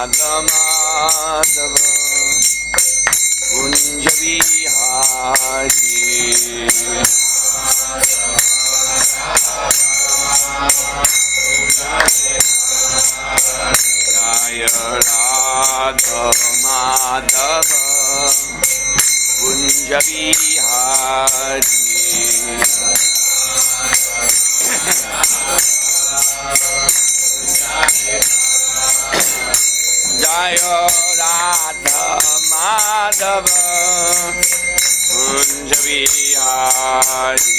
Madhava Kunja Vihari Jaya Radha Madhava Kunja Vihari Jaya Radha Madhava Kunja Vihari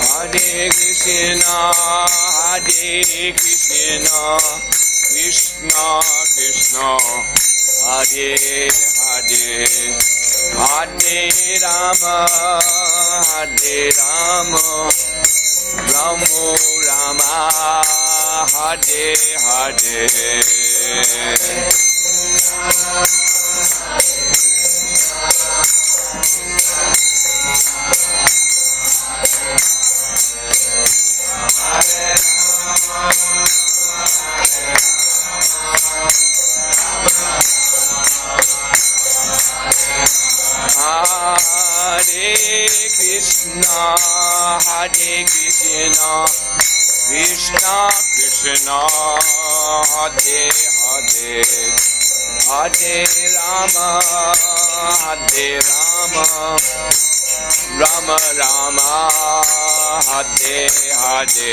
Hare Krishna Krishna Krishna Hare Hare Hare Rama Rama Rama Hare Hare Hare Krishna Krishna Krishna Hare Hare Hare Rama Rama Rama Hare Hare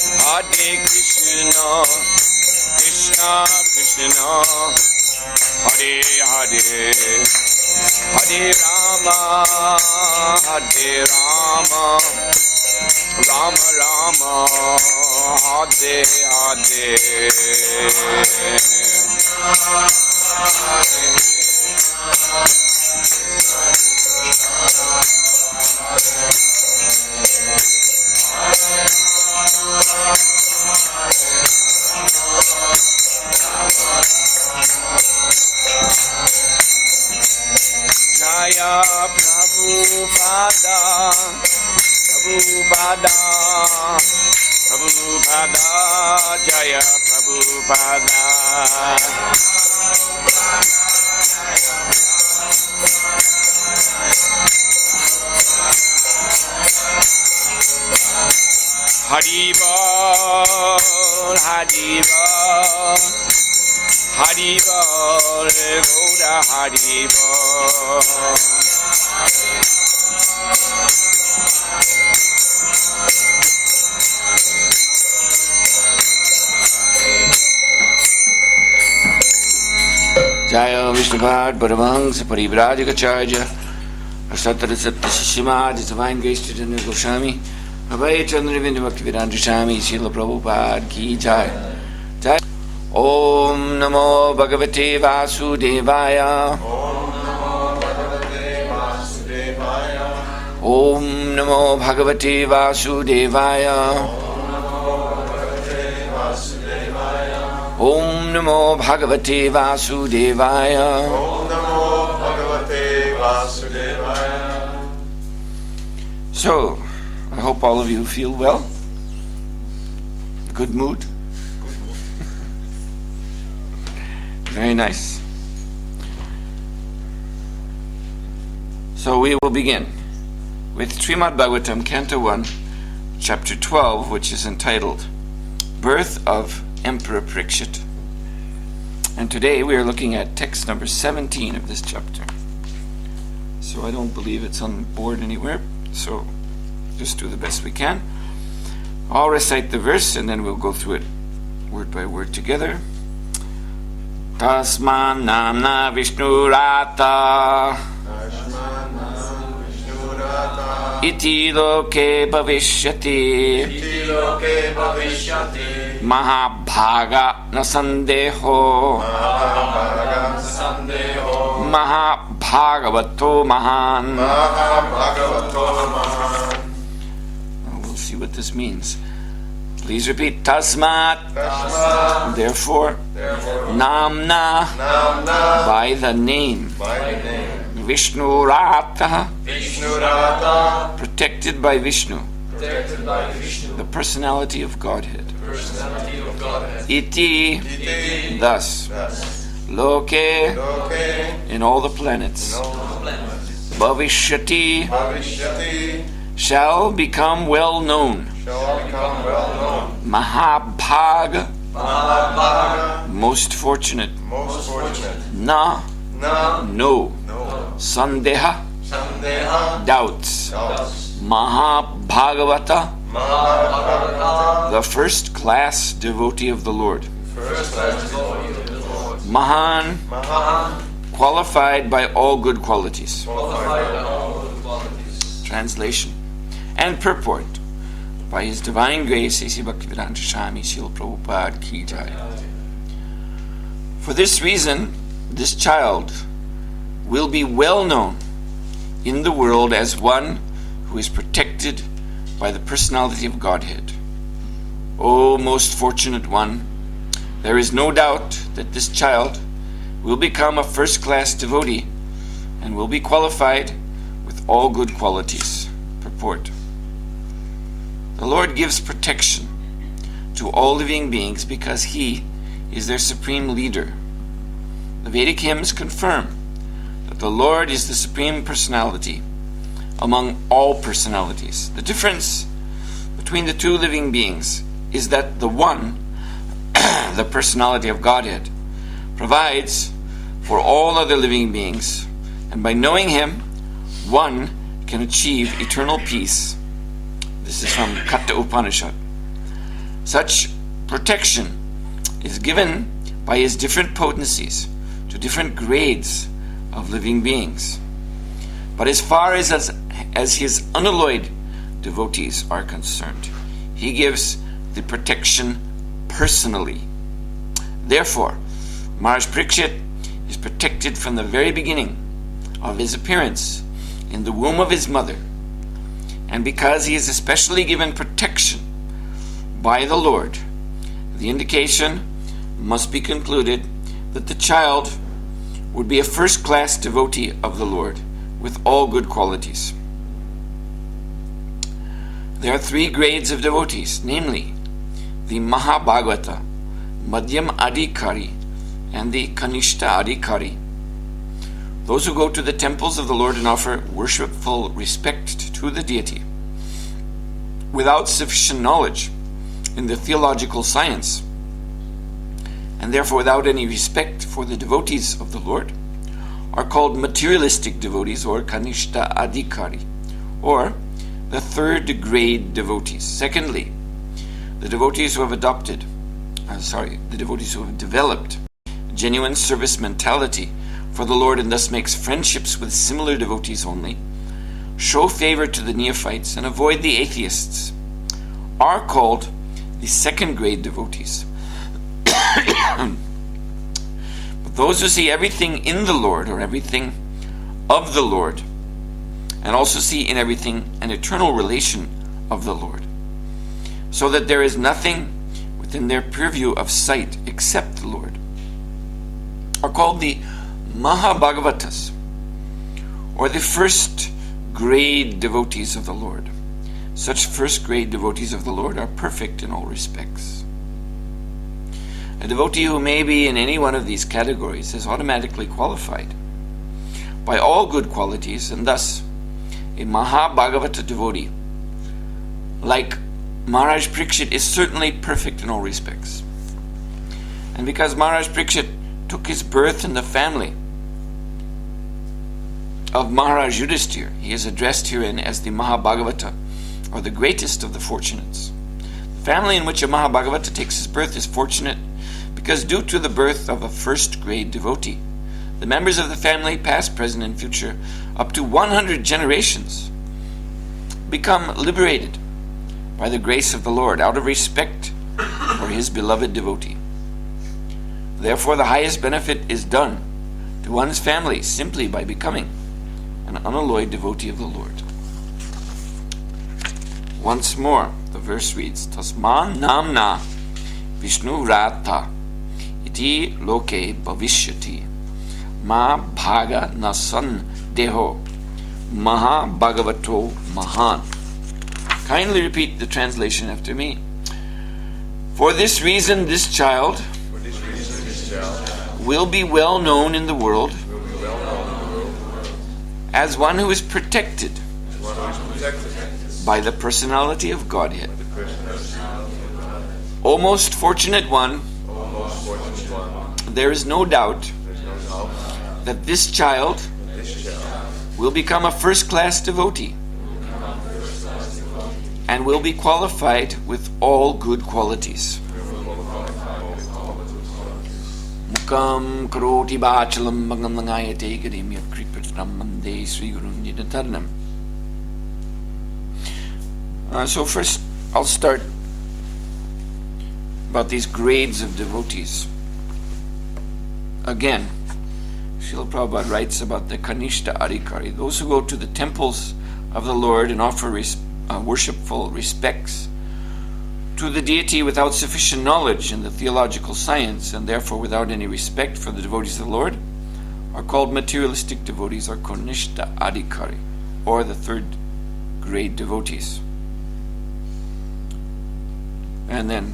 Hare Krishna Krishna Krishna Hare Hare Hare Rama Rama Rama Hare Hare Jaya Prabhupada Jaya Prabhupada Haribol Haribol Goda Haribol Jaya Vishnupad Paramahansa Parivrajagacharya Asatara Satya Shishimad Divine Grace Chaitanya Goswami Abhay Chandra Vindu Bhaktivedanta Swami Srila Prabhupada Ki Jai Jai Om Namo Bhagavate Vasudevaya Om Namo Bhagavate Vasudevaya Om Namo Bhagavate Vasudevaya So, I hope all of you feel well. Good mood. Very nice. So we will begin with Srimad Bhagavatam, Canto 1, Chapter 12, which is entitled Birth of Emperor Parikshit. And today we are looking at text number 17 of this chapter. So I don't believe it's on the board anywhere, so just do the best we can. I'll recite the verse and then we'll go through it word by word together. Tasman namna Vishnurata iti loke bhavishyati iti loke bhavishyati mahabhaga na sandeho mahabhaga sandeho mahabhagavato mahan. mahabhagavato mahan. We'll see what this means. Please repeat. Tasmat, Tasmat, therefore, therefore, namna, namna, by the name, by the name, Vishnu Rata, Vishnurata, protected by Vishnu, protected by Vishnu, the personality of Godhead. personality of Godhead. Iti, Iti, thus, thus, loke, loke, in all the planets, all the planets, bhavishyati, bhavishyati, shall become well known. shall become well known. Mahabhaga, Mahabhaga, most fortunate. most fortunate. Na, Na, no. no. Sandeha, Sandeha, doubts. doubts. Mahabhagavata, Mahabhagavata, the first class devotee of the Lord. first class devotee of the Lord. Mahan, Mahan, qualified by all good qualities. qualified by all good qualities. Translation and purport by His Divine Grace, A.C. Bhaktivedanta Swami Srila Prabhupada Ki Jai. For this reason, this child will be well known in the world as one who is protected by the personality of Godhead. O most fortunate one, there is no doubt that this child will become a first-class devotee and will be qualified with all good qualities. Purport. The Lord gives protection to all living beings because He is their supreme leader. The Vedic hymns confirm that the Lord is the supreme personality among all personalities. The difference between the two living beings is that the one, the personality of Godhead, provides for all other living beings, and by knowing Him, one can achieve eternal peace. This is from Katha Upanishad. Such protection is given by His different potencies to different grades of living beings. But as far as His unalloyed devotees are concerned, He gives the protection personally. Therefore, Maharaj Parikshit is protected from the very beginning of his appearance in the womb of his mother. And because he is especially given protection by the Lord, the indication must be concluded that the child would be a first-class devotee of the Lord with all good qualities. There are three grades of devotees, namely the Mahabhagavata, Madhyam Adhikari, and the Kanishta Adhikari. Those who go to the temples of the Lord and offer worshipful respect to the deity without sufficient knowledge in the theological science, and therefore without any respect for the devotees of the Lord, are called materialistic devotees, or Kanishta Adhikari, or the third grade devotees. Secondly, the devotees who have developed genuine service mentality for the Lord and thus makes friendships with similar devotees only, show favor to the neophytes and avoid the atheists, are called the second grade devotees. But those who see everything in the Lord, or everything of the Lord, and also see in everything an eternal relation of the Lord, so that there is nothing within their purview of sight except the Lord, are called the Mahabhagavatas, or the first grade devotees of the Lord. Such first grade devotees of the Lord are perfect in all respects. A devotee who may be in any one of these categories is automatically qualified by all good qualities, and thus a Mahabhagavata devotee, like Maharaj Parikshit, is certainly perfect in all respects. And because Maharaj Parikshit took his birth in the family of Maharaj Yudhisthira, he is addressed herein as the Mahabhagavata, or the greatest of the fortunates. The family in which a Mahabhagavata takes his birth is fortunate because, due to the birth of a first grade devotee, the members of the family, past, present, and future, up to 100 generations, become liberated by the grace of the Lord out of respect for his beloved devotee. Therefore, the highest benefit is done to one's family simply by becoming an unalloyed devotee of the Lord. Once more, the verse reads, Tasman namna Vishnu Rata iti loke bhavishyati ma bhaga nasan deho maha bhagavato mahan. Kindly repeat the translation after me. For this reason, this child will be well known in the world as one who is protected by the personality of Godhead. O most fortunate one, there is no doubt that this child will become a first-class devotee and will be qualified with all good qualities. Mukam karoti bachalam magamangayate kadimya kripatam mande Sri Gurun Nidatarnam. So first, I'll start about these grades of devotees. Again, Srila Prabhupada writes about the Kanishta Adhikari, those who go to the temples of the Lord and offer worshipful respects to the deity without sufficient knowledge in the theological science and therefore without any respect for the devotees of the Lord are called materialistic devotees or Kanishta Adhikari, or the third grade devotees. And then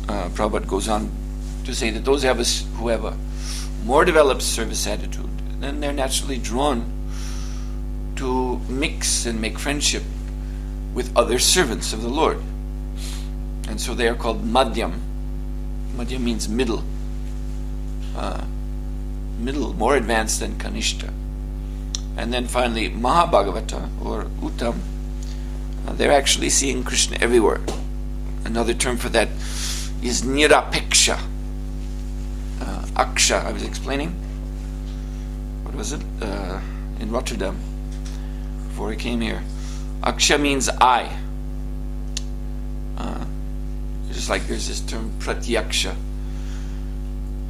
Prabhupada goes on to say that those who have a more developed service attitude, then they're naturally drawn to mix and make friendship with other servants of the Lord. And so they are called Madhyam. Madhyam means middle. Middle, more advanced than Kanishta. And then finally, Mahabhagavata, or Uttam, they're actually seeing Krishna everywhere. Another term for that is Nirapeksha. Aksha, I was explaining. What was it? In Rotterdam, before I came here. Aksha means eye. Just like there's this term Pratyaksha,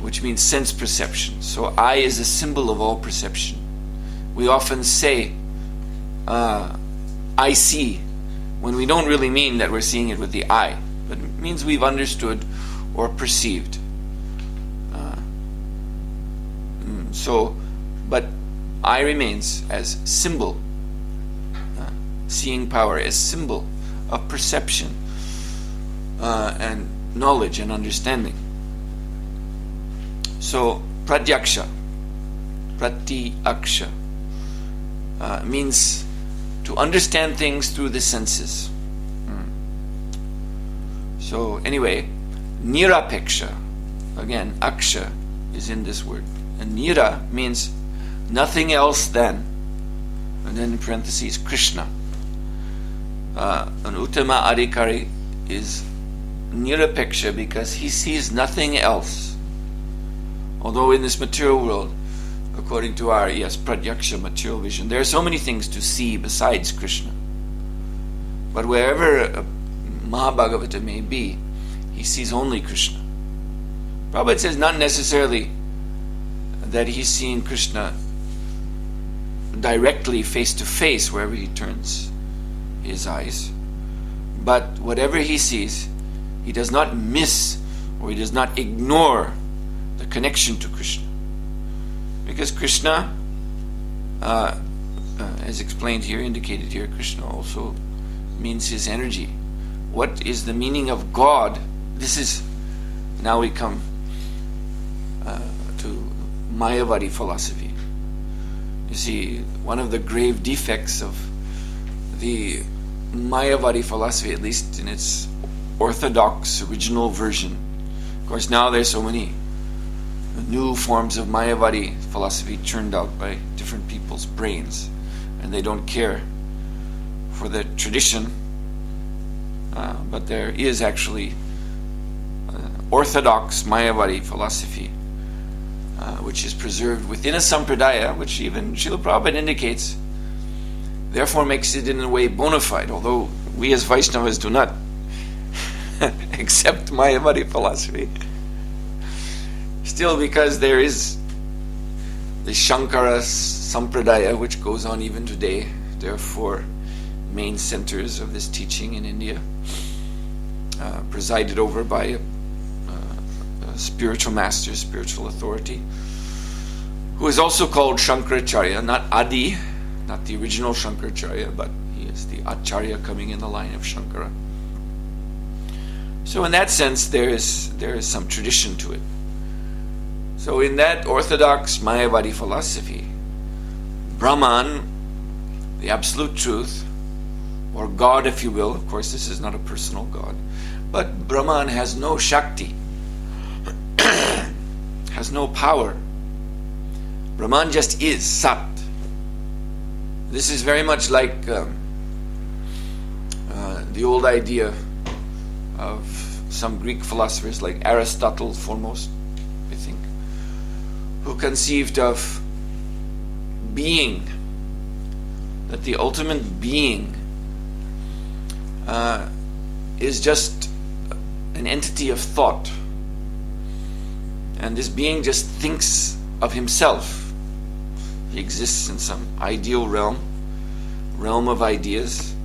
which means sense perception. So eye is a symbol of all perception. We often say, I see, when we don't really mean that we're seeing it with the eye, but it means we've understood or perceived. But eye remains as symbol, seeing power as symbol of perception and knowledge and understanding. So Pratyaksha means to understand things through the senses. So anyway, Nirapeksha, again, Aksha is in this word. And Nira means nothing else than, and then in parentheses, Krishna. An Uttama Adhikari is Nirapeksha because he sees nothing else. Although in this material world, according to our, Pratyaksha, material vision, there are so many things to see besides Krishna. But wherever Mahabhagavata may be, he sees only Krishna. Prabhupada says not necessarily that he's seeing Krishna directly face to face wherever he turns his eyes, but whatever he sees, he does not miss or he does not ignore the connection to Krishna. Because Krishna, as explained here, indicated here, Krishna also means his energy. What is the meaning of God? Now we come to Mayavadi philosophy. You see, one of the grave defects of the Mayavadi philosophy, at least in its orthodox original version, of course now there's so many new forms of Mayavadi philosophy churned out by different people's brains, and they don't care for the tradition, but there is actually orthodox Mayavadi philosophy which is preserved within a sampradaya, which even Srila Prabhupada indicates therefore makes it in a way bona fide, although we as Vaishnavas do not accept Mayavadi philosophy. Still, because there is the Shankara Sampradaya, which goes on even today. There are 4 main centers of this teaching in India, presided over by a spiritual master, spiritual authority, who is also called Shankaracharya, not Adi, not the original Shankaracharya, but he is the Acharya coming in the line of Shankara. So in that sense, there is some tradition to it. So in that Orthodox Mayavadi philosophy, Brahman, the absolute truth, or God, if you will, of course this is not a personal God, but Brahman has no shakti, has no power. Brahman just is, sat. This is very much like the old idea of some Greek philosophers like Aristotle foremost, I think, who conceived of being, that the ultimate being is just an entity of thought, and this being just thinks of himself. He exists in some ideal realm of ideas,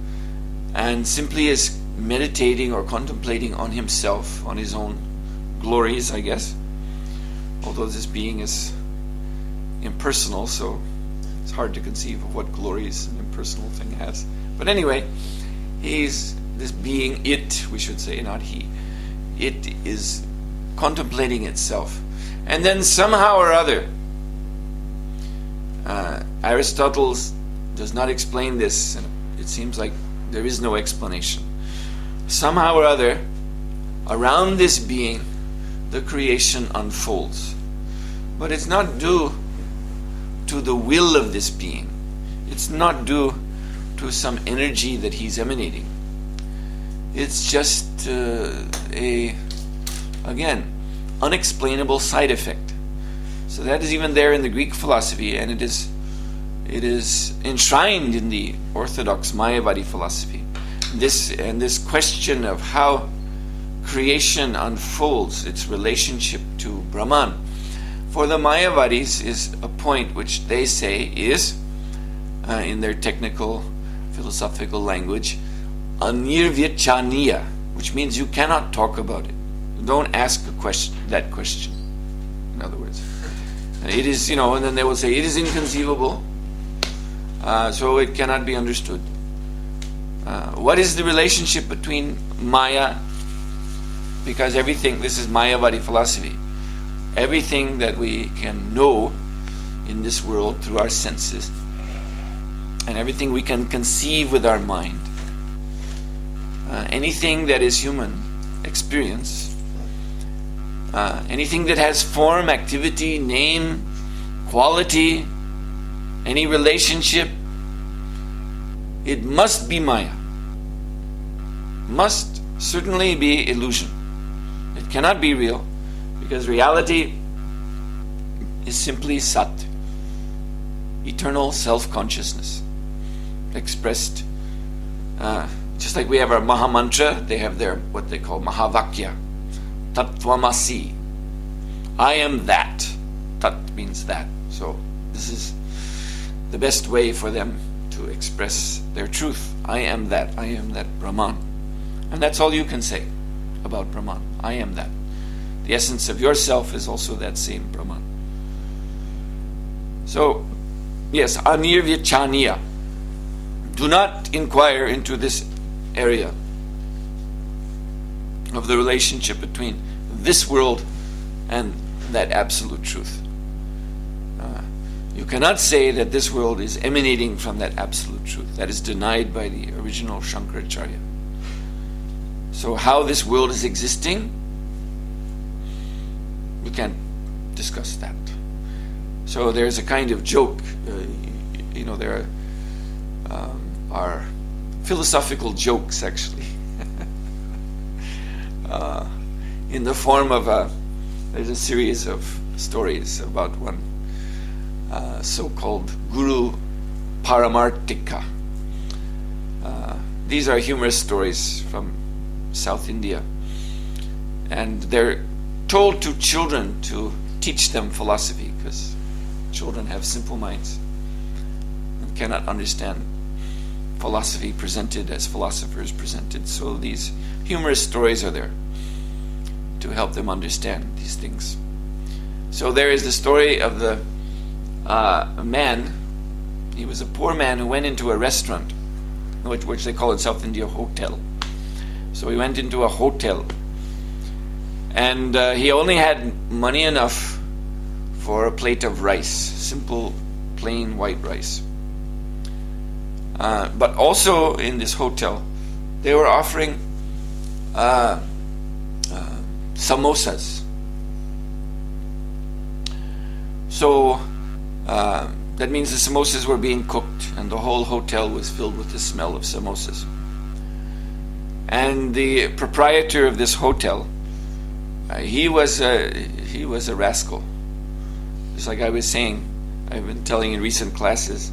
and simply is meditating or contemplating on himself, on his own glories, I guess, although this being is impersonal, so it's hard to conceive of what glories an impersonal thing has. But anyway, he's this being, it, we should say, not he. It is contemplating itself. And then somehow or other, Aristotle does not explain this, and it seems like there is no explanation. Somehow or other, around this being, the creation unfolds. But it's not due to the will of this being. It's not due to some energy that he's emanating. It's just again, unexplainable side effect. So that is even there in the Greek philosophy, and it is enshrined in the Orthodox Mayavadi philosophy. This question of how creation unfolds, its relationship to Brahman, for the Mayavadis is a point which they say is, in their technical philosophical language, anirvyachaniya, which means you cannot talk about it. Don't ask that question. In other words, it is, and then they will say it is inconceivable, so it cannot be understood. What is the relationship between Maya? Because everything, this is Mayavadi philosophy, everything that we can know in this world through our senses, and everything we can conceive with our mind, anything that is human experience, anything that has form, activity, name, quality, any relationship, it must be Maya. Must certainly be illusion. It cannot be real, because reality is simply Sat, eternal self-consciousness, expressed just like we have our Maha Mantra, they have their what they call Mahavakya, Tattvamasi. I am that. Tat means that. So this is the best way for them to express their truth. I am that Brahman. And that's all you can say about Brahman. I am that. The essence of yourself is also that same Brahman. So, yes, anirvyachaniya. Do not inquire into this area of the relationship between this world and that absolute truth. You cannot say that this world is emanating from that absolute truth. That is denied by the original Shankaracharya. So how this world is existing, we can't discuss that. So there's a kind of joke, there are philosophical jokes actually, in the form of there's a series of stories about one so-called Guru Paramartika. These are humorous stories from South India. And they're told to children to teach them philosophy, because children have simple minds and cannot understand philosophy presented as philosophers presented. So these humorous stories are there to help them understand these things. So there is the story of the man. He was a poor man who went into a restaurant, which they call in South India hotel. So he went into a hotel, and he only had money enough for a plate of rice, simple, plain white rice. But also in this hotel, they were offering samosas. So that means the samosas were being cooked, and the whole hotel was filled with the smell of samosas. And the proprietor of this hotel, he was a rascal. Just like I was saying, I've been telling in recent classes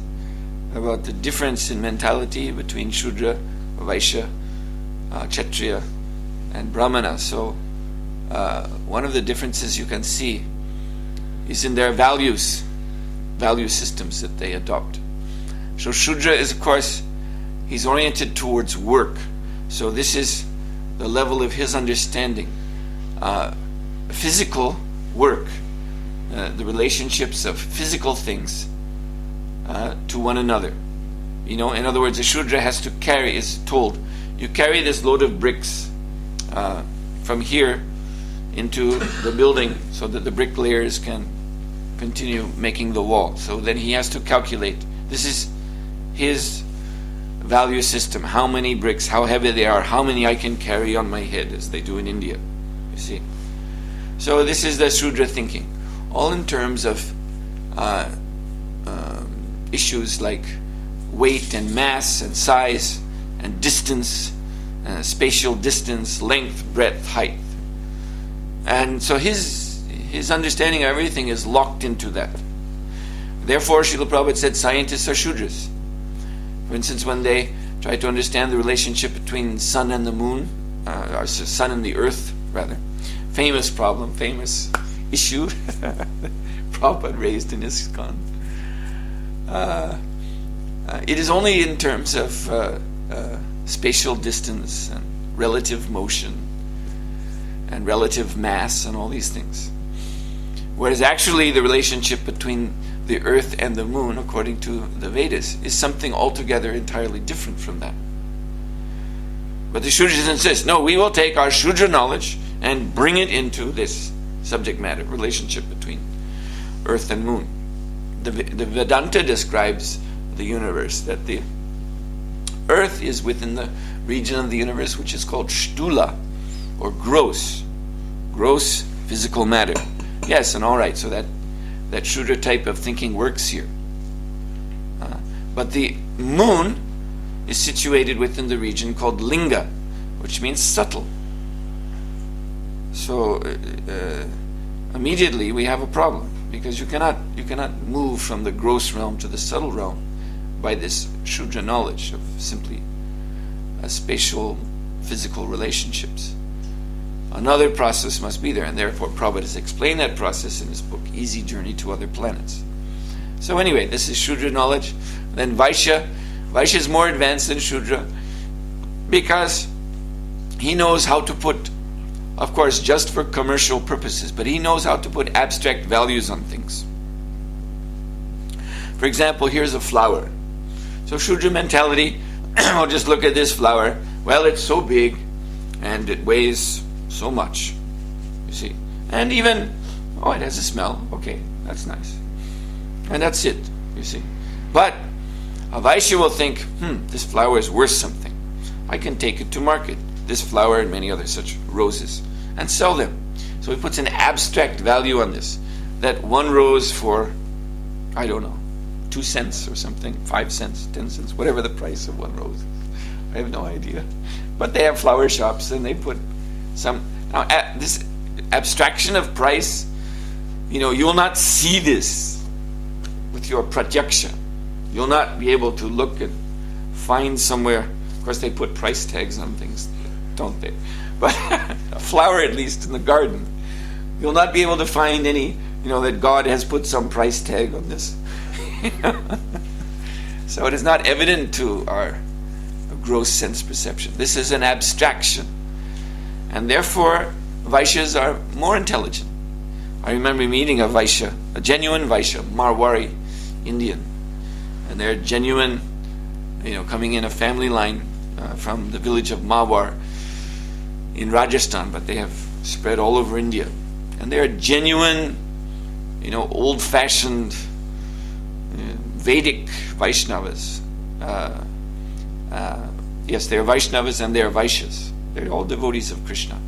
about the difference in mentality between Shudra, Vaishya, Kshatriya, and Brahmana. So one of the differences you can see is in their value systems that they adopt. So Shudra is, of course, he's oriented towards work. So this is the level of his understanding. Physical work, the relationships of physical things to one another. In other words, a Shudra has to carry, is told, you carry this load of bricks from here into the building so that the bricklayers can continue making the wall. So then he has to calculate. This is his value system. How many bricks, how heavy they are, how many I can carry on my head, as they do in India. You see. So this is the Shudra thinking. All in terms of issues like weight and mass and size and distance, spatial distance, length, breadth, height. And so his understanding of everything is locked into that. Therefore, Srila Prabhupada said scientists are Shudras. For instance, when they try to understand the relationship between sun and the moon, or sun and the earth, rather, famous problem, famous issue Prabhupada raised in ISKCON. It is only in terms of spatial distance and relative motion and relative mass and all these things. Whereas actually the relationship between the earth and the moon, according to the Vedas, is something altogether entirely different from that. But the Shudras insist, no, we will take our Shudra knowledge and bring it into this subject matter, relationship between earth and moon. The Vedanta describes the universe, that the earth is within the region of the universe which is called Shtula, or gross physical matter. Yes, and all right, so that Shudra type of thinking works here. But the moon is situated within the region called Linga, which means subtle. So immediately we have a problem, because you cannot move from the gross realm to the subtle realm by this Shudra knowledge of simply spatial physical relationships. Another process must be there, and therefore Prabhupada has explained that process in his book, Easy Journey to Other Planets. So anyway, this is Shudra knowledge. Then Vaishya is more advanced than Shudra, because he knows how to put, of course, just for commercial purposes, but he knows how to put abstract values on things. For example, here's a flower. So Shudra mentality, I'll just look at this flower. Well, it's so big, and it weighs so much, you see. And even, it has a smell. Okay, that's nice. And that's it, you see. But a Vaishya will think, this flower is worth something. I can take it to market, this flower and many other such roses, and sell them. So he puts an abstract value on this. That one rose for, 2 cents or something, 5 cents, 10 cents, whatever the price of one rose is. I have no idea. But they have flower shops, and they put some. Now, this abstraction of price, you will not see this with your pratyaksha. You'll not be able to look and find somewhere Of course, they put price tags on things, don't they? But a flower, at least in the garden, you'll not be able to find any, that God has put some price tag on this. So it is not evident to our gross sense perception. This is an abstraction. And therefore, Vaishyas are more intelligent. I remember meeting a Vaishya, a genuine Vaishya, Marwari Indian. And they're genuine, coming in a family line from the village of Mawar in Rajasthan, but they have spread all over India. And they're genuine, old-fashioned Vedic Vaishnavas. Yes, they are Vaishnavas and they are Vaishyas. They're all devotees of Krishna.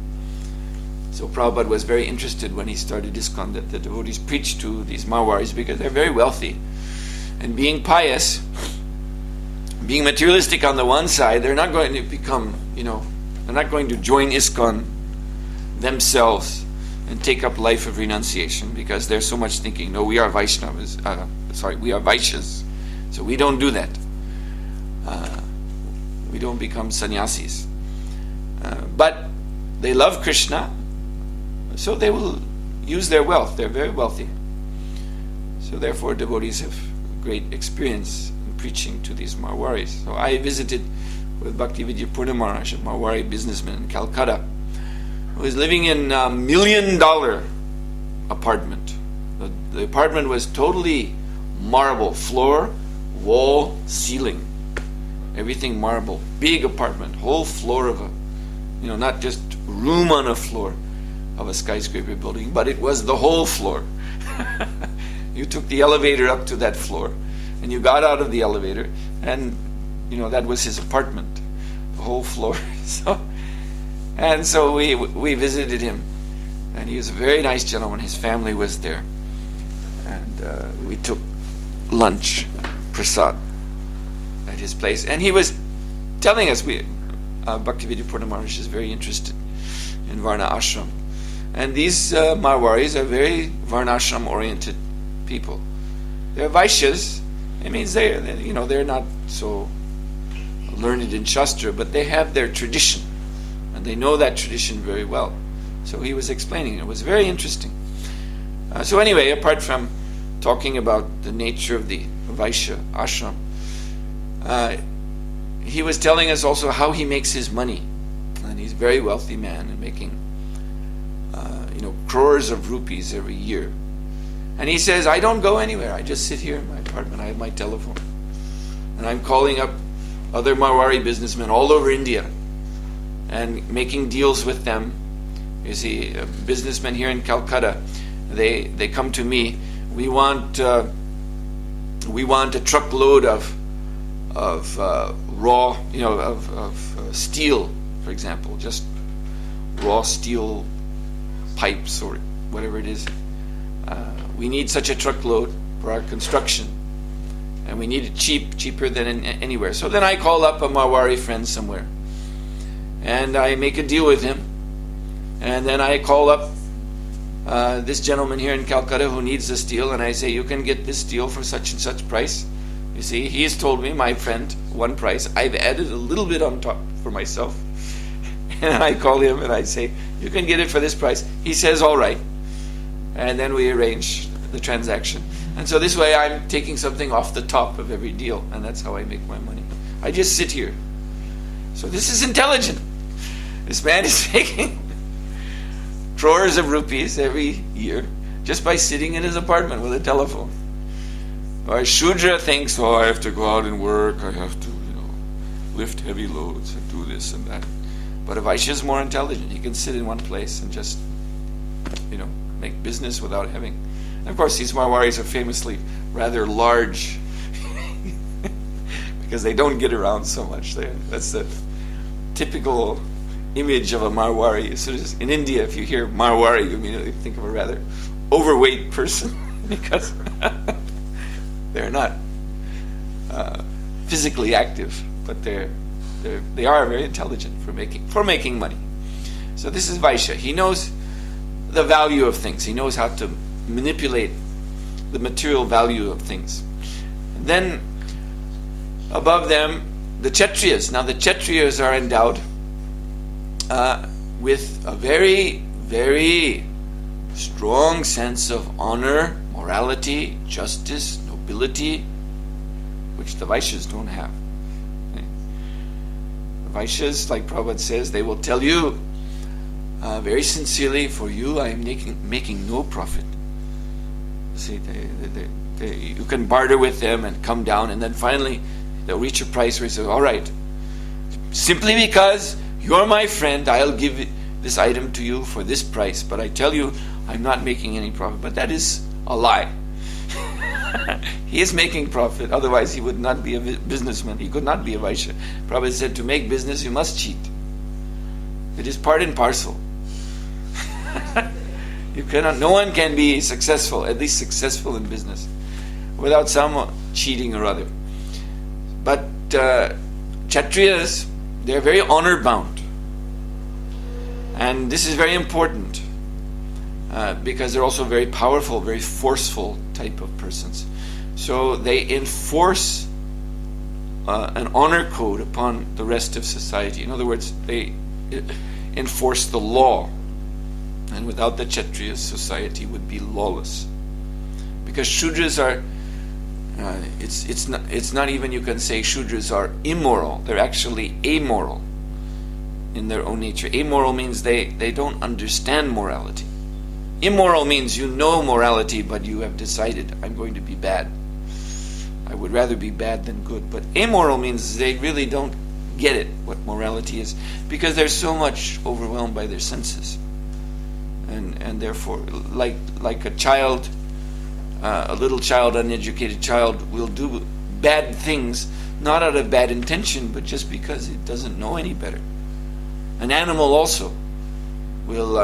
So Prabhupada was very interested when he started ISKCON that the devotees preach to these Marwaris because they're very wealthy. And being pious, being materialistic on the one side, they're not going to become, they're not going to join ISKCON themselves and take up life of renunciation because there's so much thinking, no, we are Vaishnavas, we are Vaishyas, so we don't do that. We don't become sannyasis. But they love Krishna, so they will use their wealth. They're very wealthy. So therefore devotees have great experience in preaching to these Marwaris. So I visited with Bhaktividya Purna Maharaj, a Marwari businessman in Calcutta, who was living in $1 million apartment. The apartment was totally marble, floor, wall, ceiling. Everything marble. Big apartment, whole floor of not just room on a floor of a skyscraper building, but it was the whole floor. You took the elevator up to that floor, and you got out of the elevator, and that was his apartment, the whole floor. So we visited him, and he was a very nice gentleman. His family was there, and we took lunch, prasad, at his place, and he was telling us, Bhaktivedanta Purna Maharaj is very interested in Varna Ashram, and these Marwaris are very Varna Ashram oriented people. They're Vaishyas. It means they're not so learned in Shastra, but they have their tradition, and they know that tradition very well. So he was explaining it. It was very interesting. So anyway, apart from talking about the nature of the Vaishya ashram, he was telling us also how he makes his money. And he's a very wealthy man and making crores of rupees every year. And he says, I don't go anywhere. I just sit here in my apartment. I have my telephone. And I'm calling up other Marwari businessmen all over India and making deals with them. You see, businessmen here in Calcutta, they come to me. We want a truckload of raw, of steel, for example, just raw steel pipes or whatever it is. We need such a truckload for our construction, and we need it cheaper than anywhere. So then I call up a Marwari friend somewhere, and I make a deal with him, and then I call up this gentleman here in Calcutta who needs the steel, and I say, you can get this steel for such and such price. You see, he has told me, my friend, one price. I've added a little bit on top for myself. And I call him and I say, you can get it for this price. He says, all right. And then we arrange the transaction. And so this way I'm taking something off the top of every deal, and that's how I make my money. I just sit here. So this is intelligent. This man is making crores of rupees every year just by sitting in his apartment with a telephone. Or Shudra thinks, I have to go out and work, I have to, lift heavy loads and do this and that. But a Vaishya is more intelligent. He can sit in one place and just, make business without having. And of course, these Marwaris are famously rather large because they don't get around so much. That's the typical image of a Marwari. So in India, if you hear Marwari, you immediately think of a rather overweight person because they're not physically active, but they are very intelligent for making money. So this is Vaishya. He knows the value of things. He knows how to manipulate the material value of things. And then above them, the Kshatriyas. Now the Kshatriyas are endowed with a very, very strong sense of honor, morality, justice, nobility, which the Vaishyas don't have. The Vaishyas, like Prabhupada says, they will tell you very sincerely, for you I am making no profit. See, you can barter with them and come down, and then finally they'll reach a price where he says, all right, simply because you're my friend, I'll give this item to you for this price, but I tell you, I'm not making any profit. But that is a lie. He is making profit, otherwise he would not be a businessman. He could not be a Vaishya. Prabhupada said, to make business, you must cheat. It is part and parcel. You cannot. No one can be successful, at least successful in business, without some cheating or other. But Kshatriyas, they are very honor bound, and this is very important because they're also very powerful, very forceful type of persons. So they enforce an honor code upon the rest of society. In other words, they enforce the law. And without the Kshatriyas, society would be lawless. Because Shudras are, it's not even, you can say Shudras are immoral. They're actually amoral in their own nature. Amoral means they don't understand morality. Immoral means you know morality, but you have decided, I'm going to be bad. I would rather be bad than good. But amoral means they really don't get it, what morality is, because they're so much overwhelmed by their senses. And therefore, like a child, a little child, uneducated child, will do bad things, not out of bad intention, but just because it doesn't know any better. An animal also will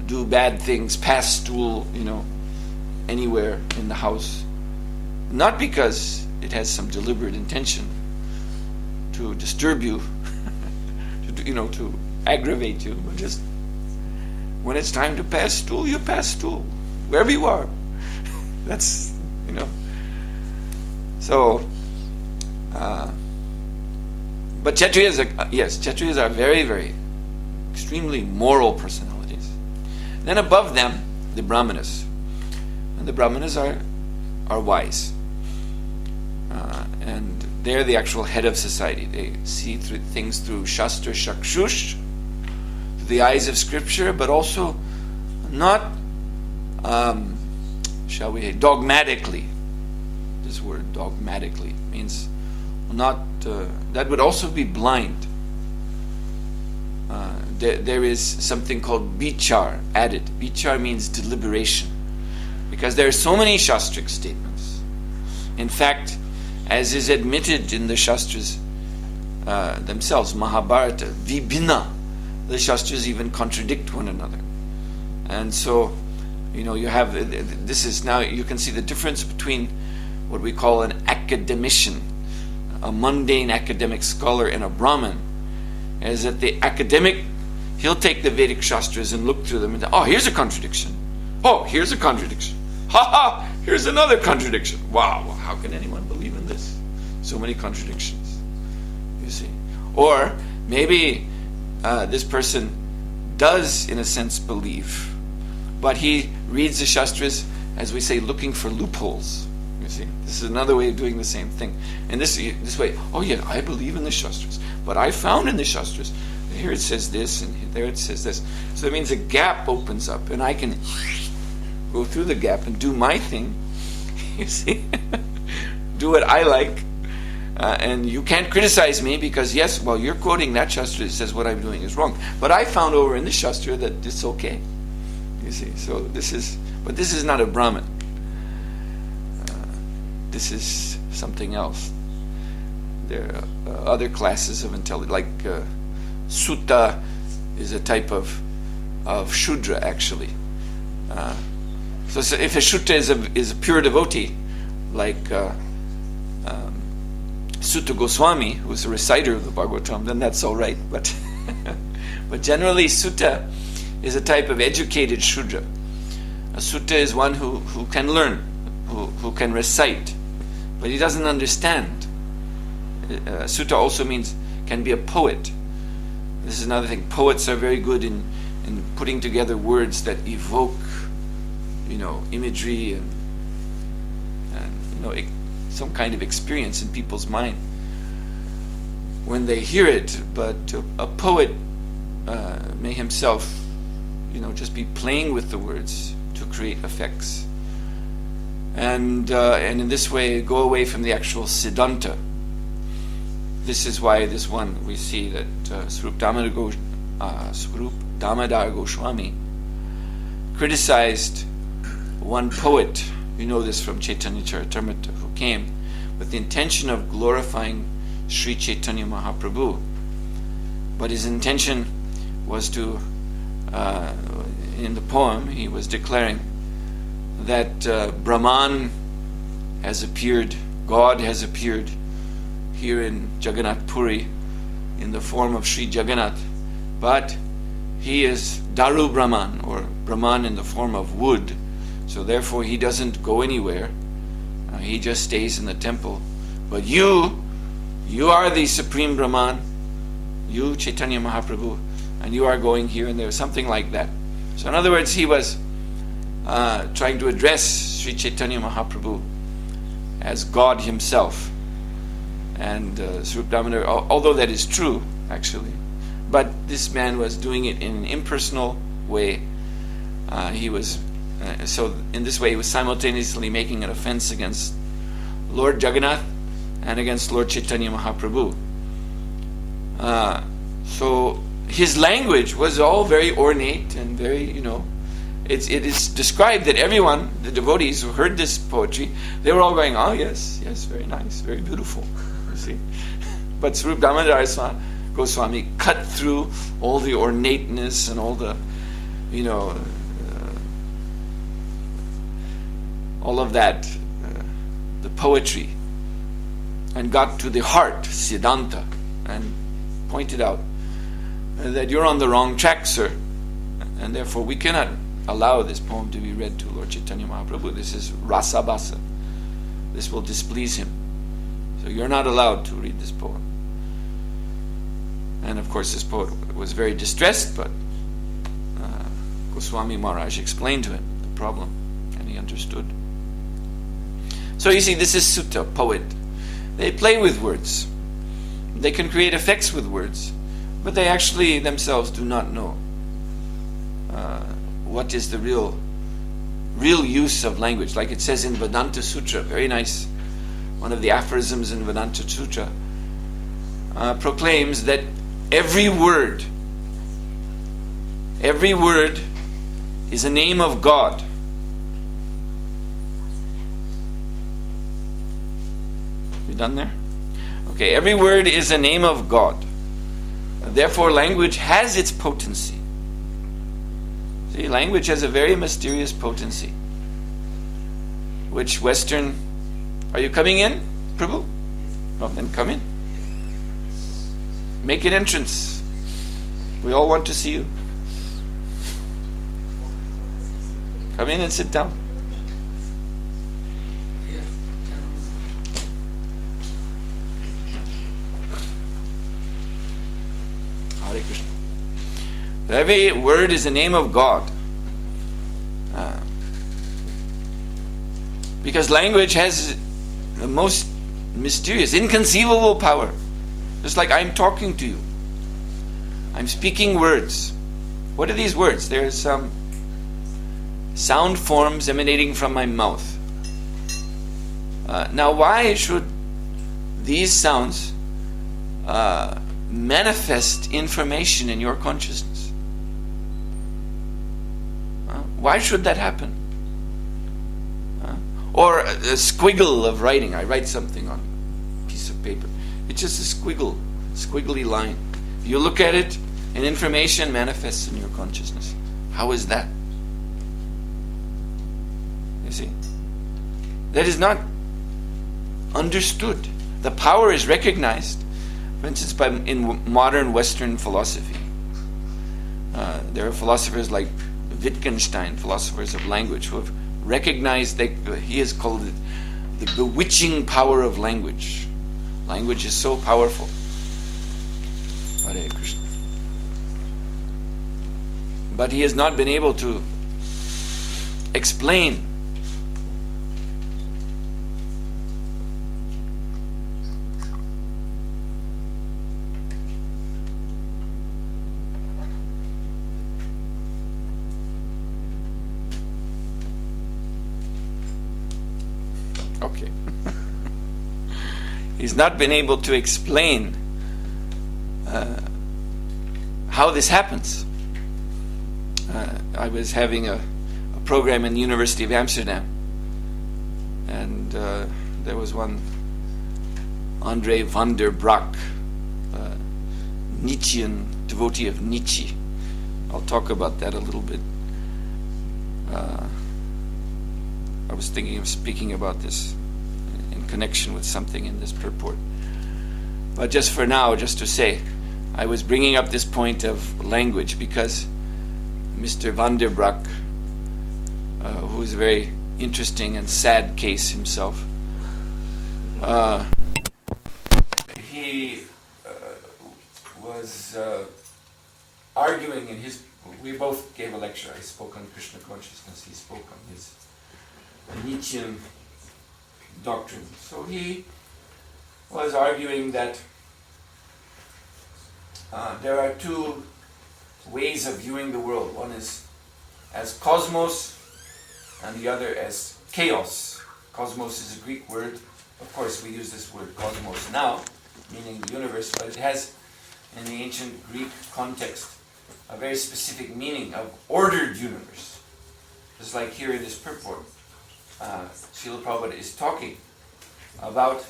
do bad things, pass stool, anywhere in the house, not because it has some deliberate intention to disturb you, to aggravate you, but just when it's time to pass stool, you pass stool, wherever you are. That's, So, but Kshatriyas are very, very extremely moral personalities. Then above them, the Brahmanas. And the Brahmanas are wise. And they're the actual head of society. They see through things through Shastra Shakshush, the eyes of scripture, but also not, shall we say, dogmatically. This word dogmatically means not, that would also be blind. There is something called bichar added. Bichar means deliberation, because there are so many shastric statements. In fact, as is admitted in the Shastras themselves, Mahabharata, vibhina, the Shastras even contradict one another. And so, you have, this is now, you can see the difference between what we call an academician, a mundane academic scholar, and a Brahmin, is that the academic, he'll take the Vedic Shastras and look through them and say, oh, here's a contradiction. Oh, here's a contradiction. Ha ha, here's another contradiction. Wow, how can anyone believe in this? So many contradictions, you see. Or maybe this person does, in a sense, believe, but he reads the Shastras, as we say, looking for loopholes. You see, this is another way of doing the same thing. And this way, oh yeah, I believe in the Shastras, but I found in the Shastras, here it says this, and there it says this. So that means a gap opens up, and I can go through the gap and do my thing. You see, do what I like. And you can't criticize me because, yes, well, you're quoting that Shastra that says what I'm doing is wrong. But I found over in the Shastra that it's okay. You see, so this is not a Brahman. This is something else. There are other classes of intelligence, like Sutta is a type of Shudra, actually. So if a Sutta is a pure devotee, like Suhotra Goswami, who is a reciter of the Bhagavatam, then that's all right. But generally, Sutta is a type of educated Shudra. A Sutta is one who can learn, who can recite, but he doesn't understand. Sutta also can be a poet. This is another thing. Poets are very good in putting together words that evoke, imagery and some kind of experience in people's mind when they hear it. But a poet may himself, just be playing with the words to create effects, and in this way go away from the actual siddhanta. This is why this one we see that Swarup Damodar Goswami criticized one poet. You know this from Chaitanya Charitamrita, who came with the intention of glorifying Sri Chaitanya Mahaprabhu, but his intention was to, in the poem, he was declaring that Brahman has appeared, God has appeared here in Jagannath Puri in the form of Sri Jagannath, but he is Daru Brahman, or Brahman in the form of wood, so therefore he doesn't go anywhere. He just stays in the temple. But you are the Supreme Brahman, you Chaitanya Mahaprabhu, and you are going here and there, something like that. So in other words, he was trying to address Sri Chaitanya Mahaprabhu as God himself. And Swarup Damodar, although that is true, actually, but this man was doing it in an impersonal way. So in this way he was simultaneously making an offense against Lord Jagannath and against Lord Chaitanya Mahaprabhu. So his language was all very ornate and very, it is described that everyone, the devotees who heard this poetry, they were all going, oh yes, very nice, very beautiful, you see. But Swarup Damodar Goswami cut through all the ornateness and all the, all of that, the poetry, and got to the heart, Siddhanta, and pointed out that you're on the wrong track, sir, and therefore we cannot allow this poem to be read to Lord Chaitanya Mahaprabhu. This is rasabhasa. This will displease him. So you're not allowed to read this poem. And of course this poet was very distressed, but Goswami Maharaj explained to him the problem, and he understood. So you see, this is sutta, poet. They play with words. They can create effects with words, but they actually themselves do not know what is the real use of language. Like it says in Vedanta Sutra, very nice, one of the aphorisms in Vedanta Sutra proclaims that every word is a name of God. You done there? Okay, every word is a name of God. Therefore, language has its potency. See, language has a very mysterious potency, which Western... Are you coming in, Prabhu? Oh, then come in. Make an entrance. We all want to see you. Come in and sit down. Hare Krishna. Every word is the name of God. Because language has the most mysterious, inconceivable power. Just like I'm talking to you. I'm speaking words. What are these words? There are some sound forms emanating from my mouth. Now, why should these sounds manifest information in your consciousness? Why should that happen? Or a squiggle of writing. I write something on a piece of paper. It's just a squiggly line. You look at it, and information manifests in your consciousness. How is that? You see? That is not understood. The power is recognized, for instance, in modern Western philosophy. There are philosophers like Wittgenstein, philosophers of language, who have recognized that he has called it the bewitching power of language. Language is so powerful. Hare Krishna. But he has not been able to explain okay. He's not been able to explain how this happens. I was having a program in the University of Amsterdam, and there was one Andre van der Braak, Nietzschean devotee of Nietzsche. I'll talk about that a little bit. I was thinking of speaking about this in connection with something in this purport. But just for now, just to say, I was bringing up this point of language because Mr. van der Braak, who is a very interesting and sad case himself, he was arguing in his... We both gave a lecture. I spoke on Krishna consciousness. He spoke on his Nietzschean doctrine. So he was arguing that there are two ways of viewing the world. One is as cosmos and the other as chaos. Cosmos is a Greek word. Of course, we use this word cosmos now, meaning the universe, but it has, in the ancient Greek context, a very specific meaning of ordered universe. Just like here in this purport, Srila Prabhupada is talking about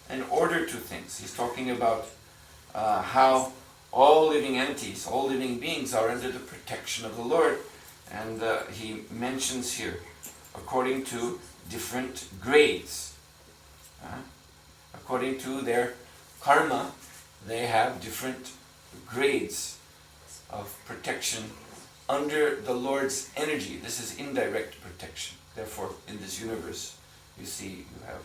an order to things. He's talking about how all living entities, all living beings are under the protection of the Lord. And he mentions here, according to different grades. According to their karma, they have different grades of protection under the Lord's energy. This is indirect protection. Therefore, in this universe, you see, you have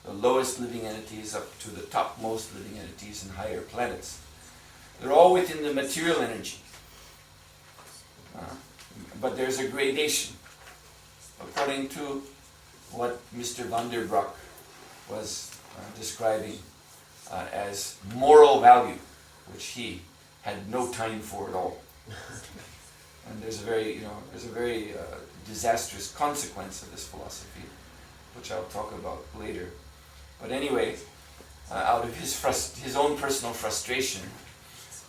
the lowest living entities up to the topmost living entities and higher planets. They're all within the material energy. But there's a gradation according to what Mr. van der Braak was describing as moral value, which he had no time for at all. And there's a very disastrous consequence of this philosophy, which I'll talk about later. But anyway, out of his own personal frustration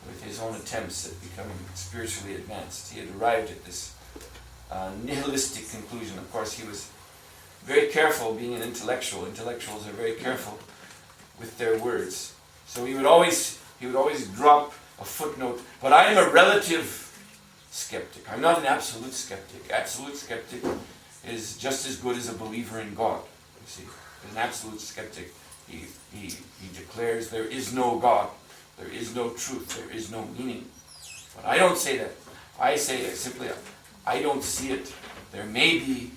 with his own attempts at becoming spiritually advanced, he had arrived at this nihilistic conclusion. Of course, he was very careful, being an intellectual. Intellectuals are very careful with their words. So he would always drop a footnote, but I am a relative skeptic. I'm not an absolute skeptic. Absolute skeptic is just as good as a believer in God. You see, as an absolute skeptic, he declares there is no God, there is no truth, there is no meaning. But I don't say that. I say simply, I don't see it. There may be,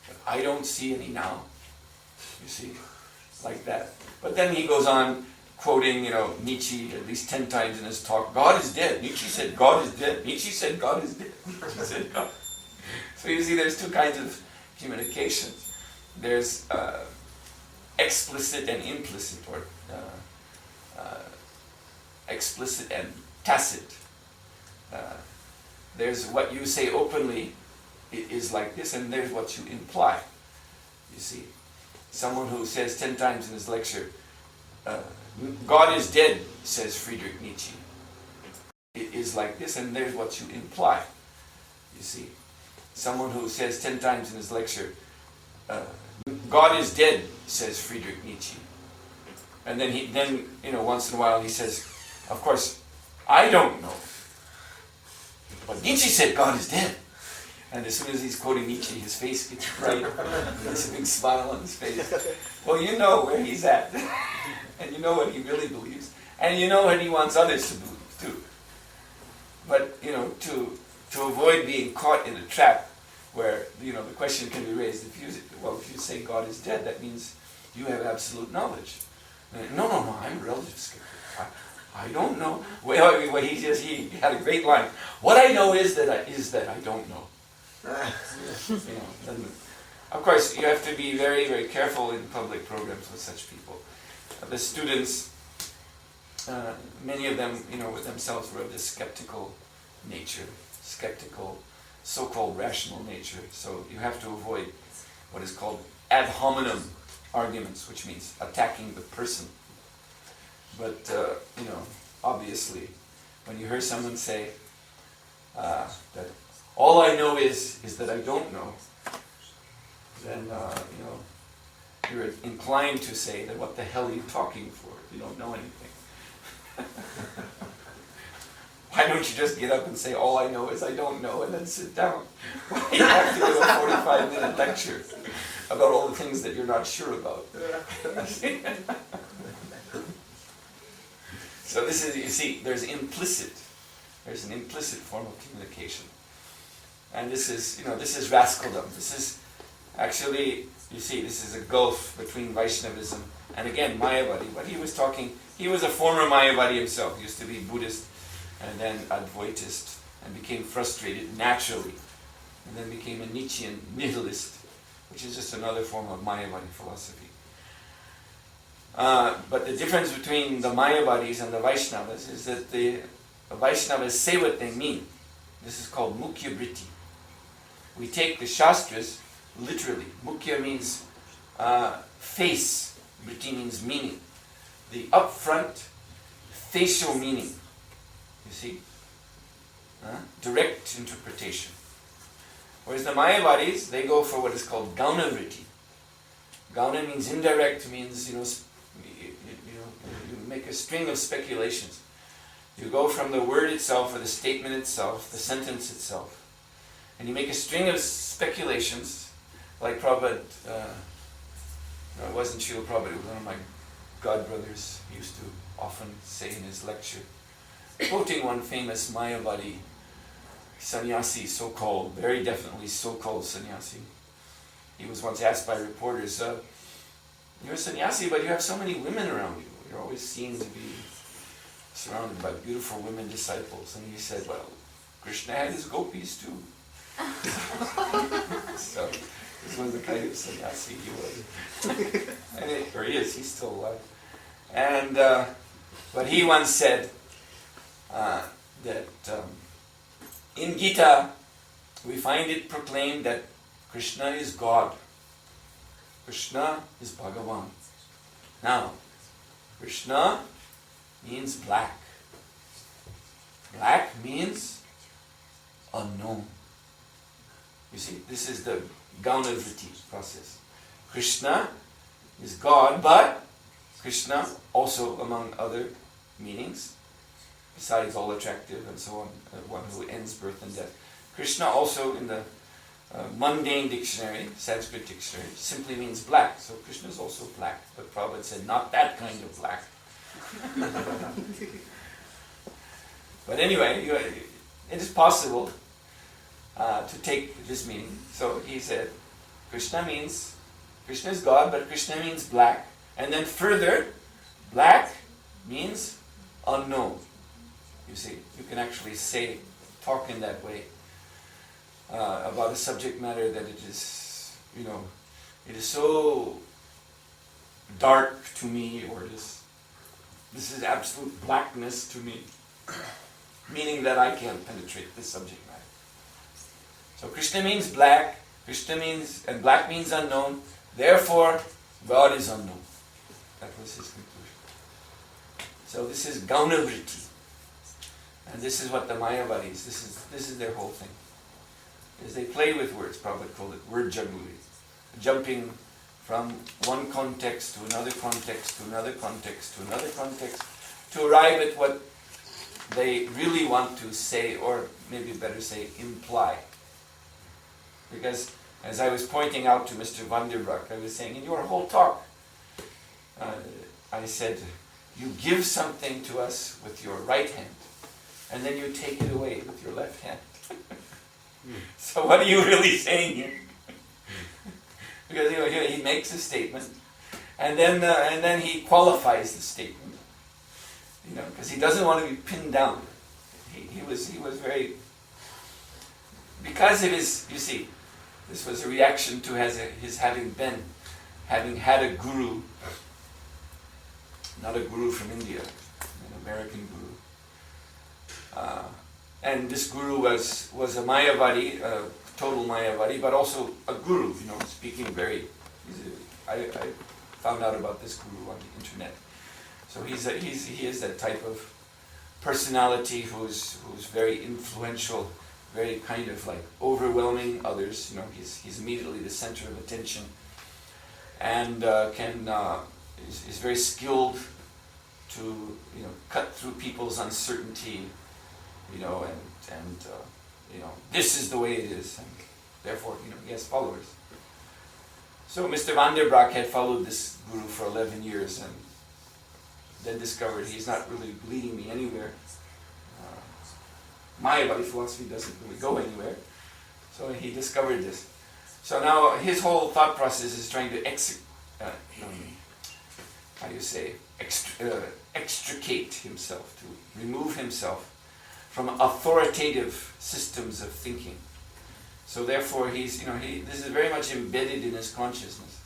but I don't see any now. You see, like that. But then he goes on quoting, Nietzsche at least 10 times in his talk. God is dead. Nietzsche said God is dead. Nietzsche said God is dead. Nietzsche said God. So you see, there's two kinds of communication. There's explicit and implicit, or explicit and tacit. There's what you say openly, it is like this, and there's what you imply. You see, someone who says 10 times in his lecture, God is dead, says Friedrich Nietzsche. It is like this, and there's what you imply. You see, someone who says 10 times in his lecture, God is dead, says Friedrich Nietzsche. And then once in a while he says, of course, I don't know. But Nietzsche said God is dead. And as soon as he's quoting Nietzsche, his face gets bright. There's a big smile on his face. Well, you know where he's at. And you know what he really believes. And you know what he wants others to believe too. But, to avoid being caught in a trap where, the question can be raised, if you say God is dead, that means you have absolute knowledge. No, I'm a relative skeptic. I don't know. Well, he had a great line. What I know is that I don't know. And of course, you have to be very, very careful in public programs with such people. The students, many of them, with themselves were of this skeptical nature, skeptical, so-called rational nature. So you have to avoid what is called ad hominem arguments, which means attacking the person. But, obviously, when you hear someone say that all I know is that I don't know, then, you're inclined to say that what the hell are you talking for? You don't know anything. Why don't you just get up and say, all I know is I don't know, and then sit down? Why do you have to give a 45-minute lecture about all the things that you're not sure about? So this is, you see, there's an implicit form of communication. And this is rascaldom. This is actually, you see, this is a gulf between Vaishnavism and again, Mayavadi. But he was a former Mayavadi himself. He used to be Buddhist and then Advaitist and became frustrated naturally. And then became a Nietzschean nihilist, which is just another form of Mayavadi philosophy. But the difference between the Mayavadis and the Vaishnavas is that the Vaishnavas say what they mean. This is called Mukhya Vritti. We take the Shastras literally. Mukhya means face. Vritti means meaning. The upfront, facial meaning. You see? Direct interpretation. Whereas the Mayavadis, they go for what is called Gauna Vritti. Gauna means indirect, means, you make a string of speculations. You go from the word itself, or the statement itself, the sentence itself, and you make a string of speculations, like Prabhupada, it wasn't Srila Prabhupada, it was one of my godbrothers used to often say in his lecture, quoting one famous Mayavadi sannyasi, so-called, very definitely so-called sannyasi. He was once asked by reporters, you're a sannyasi, but you have so many women around you. You're always seen to be surrounded by beautiful women disciples. And he said, well, Krishna had his gopis too. So, this was the kind of sannyasi he was. Or he is, he's still alive. And, but he once said that in Gita, we find it proclaimed that Krishna is God. Krishna is Bhagavan. Now, Krishna means black. Black means unknown. You see, this is the Gauna Vritti process. Krishna is God, but Krishna also, among other meanings, besides all attractive and so on, one who ends birth and death. Krishna also in the mundane dictionary, Sanskrit dictionary, simply means black. So Krishna is also black. But Prabhupada said, not that kind of black. But anyway, it is possible to take this meaning. So he said, Krishna is God, but Krishna means black. And then further, black means unknown. You see, you can actually talk in that way about a subject matter that it is, it is so dark to me, or this is absolute blackness to me, meaning that I can't penetrate this subject matter. So Krishna means black, and black means unknown, therefore God is unknown. That was his conclusion. So this is Gauna Vritti. And this is what the Mayavadis, this is their whole thing. Is they play with words, Prabhupada called it word jugglery. Jumping from one context to another context, to another context, to another context, to arrive at what they really want to say, or maybe better say, imply. Because as I was pointing out to Mr. Vanderbroek, I was saying, in your whole talk, I said, you give something to us with your right hand, and then you take it away with your left hand. So what are you really saying here? Because he makes a statement, And then he qualifies the statement, because he doesn't want to be pinned down. He was very, because of his, you see, this was a reaction to his having had a guru, not a guru from India, an American guru. And this guru was a Mayavadi, a total Mayavadi, but also a guru, speaking very, I found out about this guru on the internet. So he is that type of personality who's very influential, very kind of like overwhelming others. He's immediately the center of attention, and is very skilled to cut through people's uncertainty, and this is the way it is, and therefore he has followers. So Mr. Van der Braak had followed this guru for 11 years, and then discovered he's not really leading me anywhere. Mayavadi philosophy doesn't really go anywhere. So he discovered this. So now his whole thought process is trying to extricate himself, to remove himself from authoritative systems of thinking. So therefore this is very much embedded in his consciousness.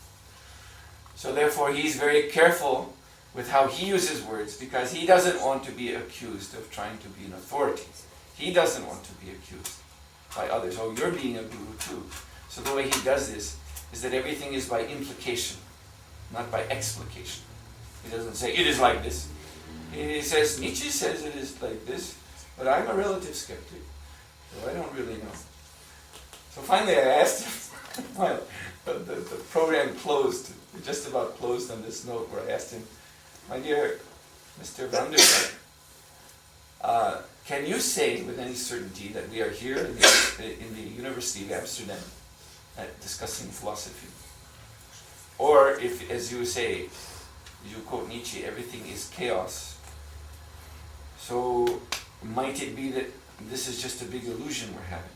So therefore he's very careful with how he uses words, because he doesn't want to be accused of trying to be an authority. He doesn't want to be accused by others. Oh, you're being a guru too. So the way he does this is that everything is by implication, not by explication. He doesn't say, it is like this. He says, Nietzsche says it is like this, but I'm a relative skeptic, so I don't really know. So finally I asked him, well, the program closed, just about closed on this note where I asked him, my dear Mr. Van der Berg, can you say with any certainty that we are here in the University of Amsterdam discussing philosophy? Or if, as you say, you quote Nietzsche, everything is chaos, so might it be that this is just a big illusion we're having?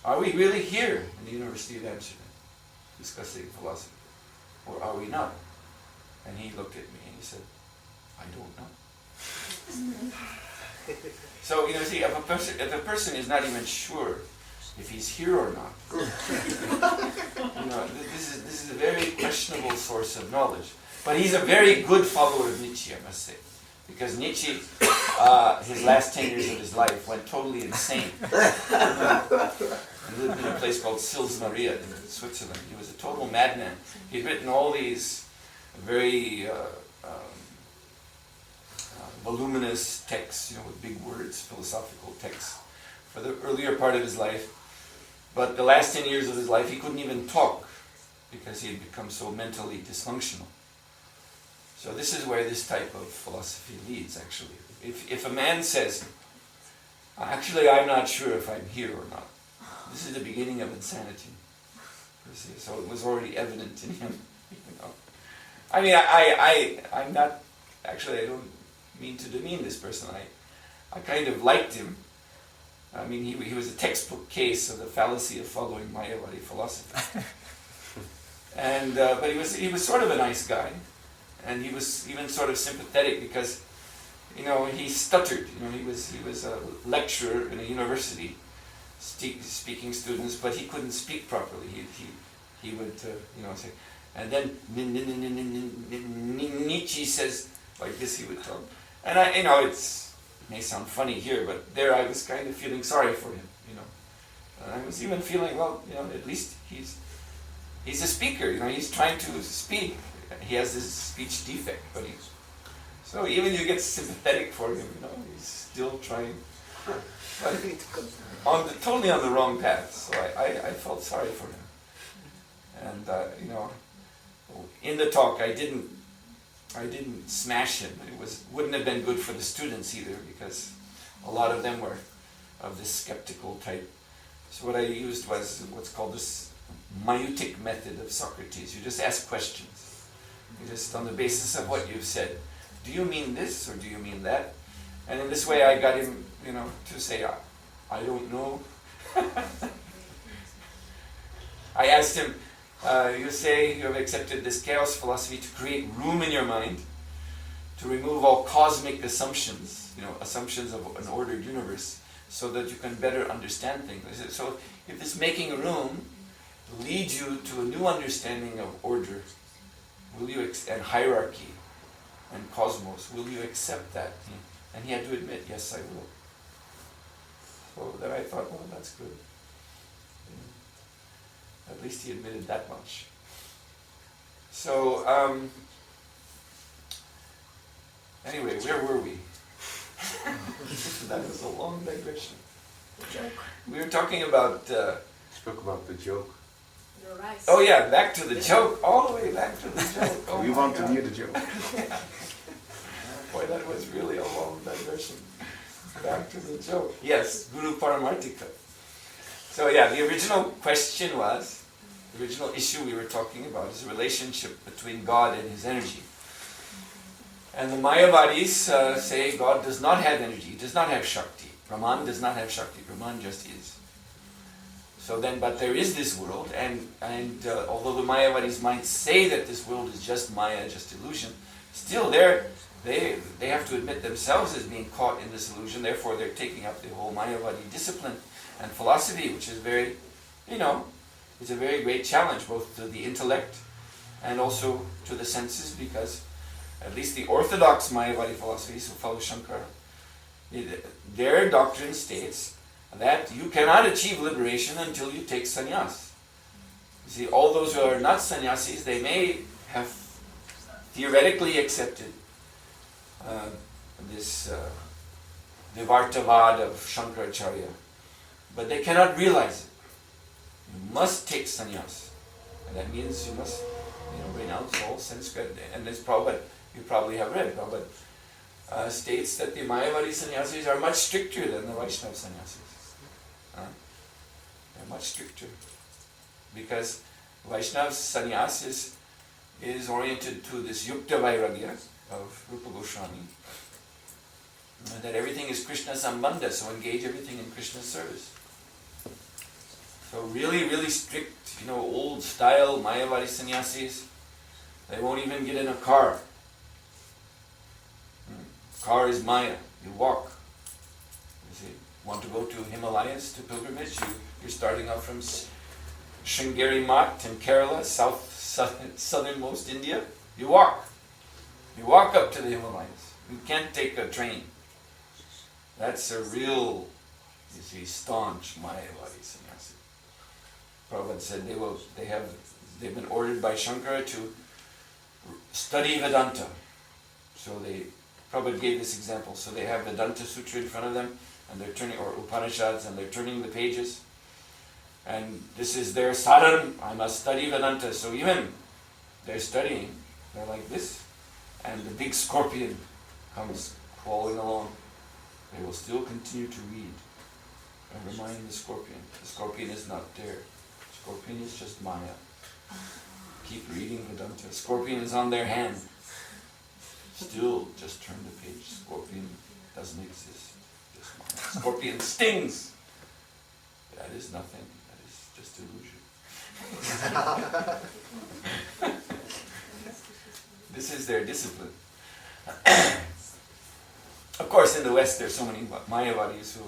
Are we really here in the University of Amsterdam discussing philosophy? Or are we not? And he looked at me and he said, I don't know. So, see, if a person is not even sure if he's here or not, this is a very questionable source of knowledge. But he's a very good follower of Nietzsche, I must say. Because Nietzsche, his last 10 years of his life, went totally insane. He lived in a place called Sils Maria in Switzerland. He was a total madman. He'd written all these very voluminous texts, with big words, philosophical texts, for the earlier part of his life. But the last 10 years of his life, he couldn't even talk because he had become so mentally dysfunctional. So this is where this type of philosophy leads, actually. If a man says, actually I'm not sure if I'm here or not, this is the beginning of insanity. So it was already evident in him. I mean, I'm not, actually I don't mean to demean this person. I kind of liked him. I mean, he was a textbook case of the fallacy of following Mayavadi philosophy. And but he was sort of a nice guy, and he was even sort of sympathetic because, he stuttered. He was a lecturer in a university, speaking students, but he couldn't speak properly. He would say, and then Nietzsche says like this. He would talk, and it may sound funny here, but there I was kind of feeling sorry for him. And I was even feeling, well, at least he's a speaker. He's trying to speak. He has this speech defect, but so even you get sympathetic for him. He's still trying, but totally on the wrong path. So I felt sorry for him, and in the talk I didn't smash him. It wouldn't have been good for the students either, because a lot of them were of this skeptical type. So what I used was what's called this maieutic method of Socrates. You just ask questions. You just, on the basis of what you've said, do you mean this or do you mean that? And in this way I got him, to say, I don't know. I asked him, You say you have accepted this chaos philosophy to create room in your mind, to remove all cosmic assumptions, assumptions of an ordered universe, so that you can better understand things. So if this making room leads you to a new understanding of order, and hierarchy and cosmos, will you accept that? And he had to admit, yes, I will. So then I thought, well, that's good. At least he admitted that much. So, anyway, where were we? That was a long digression. We were talking about... Spoke about the joke. Your rice. Oh yeah, back to the joke. All the way back to the joke. Oh We my want to God. hear the joke. Boy, that was really a long digression. Back to the joke. Yes, Guru Paramartika. So yeah, the original question was, the original issue we were talking about is the relationship between God and his energy. And the Mayavadis say God does not have energy, he does not have shakti. Brahman does not have shakti, Brahman just is. So then, but there is this world, and although the Mayavadis might say that this world is just Maya, just illusion, still they have to admit themselves as being caught in this illusion, therefore they're taking up the whole Mayavadi discipline and philosophy, which is very, it's a very great challenge both to the intellect and also to the senses, because at least the Orthodox Mayavadi philosophies, who follow Shankara, their doctrine states that you cannot achieve liberation until you take sannyas. You see, all those who are not sannyasis, they may have theoretically accepted this Vivartavad of Shankaracharya, but they cannot realize it. You must take sannyas, and that means you must, renounce all Sanskrit. And this Prabhupada, you probably have read, Prabhupada states that the Mayavadi sannyasis are much stricter than the Vaishnava sannyasis. They're much stricter, because Vaishnava sannyas is oriented to this Yukta Vairagya of Rupa Goswami, that everything is Krishna Sambandha, so engage everything in Krishna's service. So really, really strict, old style Mayavadi sannyasis, they won't even get in a car. Car is Maya, you walk. You see, want to go to Himalayas, to pilgrimage, you're starting out from Sringeri Math in Kerala, southernmost India, you walk. You walk up to the Himalayas. You can't take a train. That's a real, staunch Mayavadi sannyasi. Prabhupada said they've been ordered by Shankara to study Vedanta. So Prabhupada gave this example. So they have Vedanta Sutra in front of them, and they're turning, or Upanishads, and they're turning the pages. And this is their sadhana, I must study Vedanta. So even they're studying, they're like this, and the big scorpion comes crawling along. They will still continue to read and remind the scorpion. The scorpion is not there. The scorpion is just Maya. Keep reading Vedanta. Scorpion is on their hand. Still just turn the page. Scorpion doesn't exist. Just Maya. Scorpion stings. That is nothing. That is just illusion. This is their discipline. Of course, in the West, there are so many Mayavadis who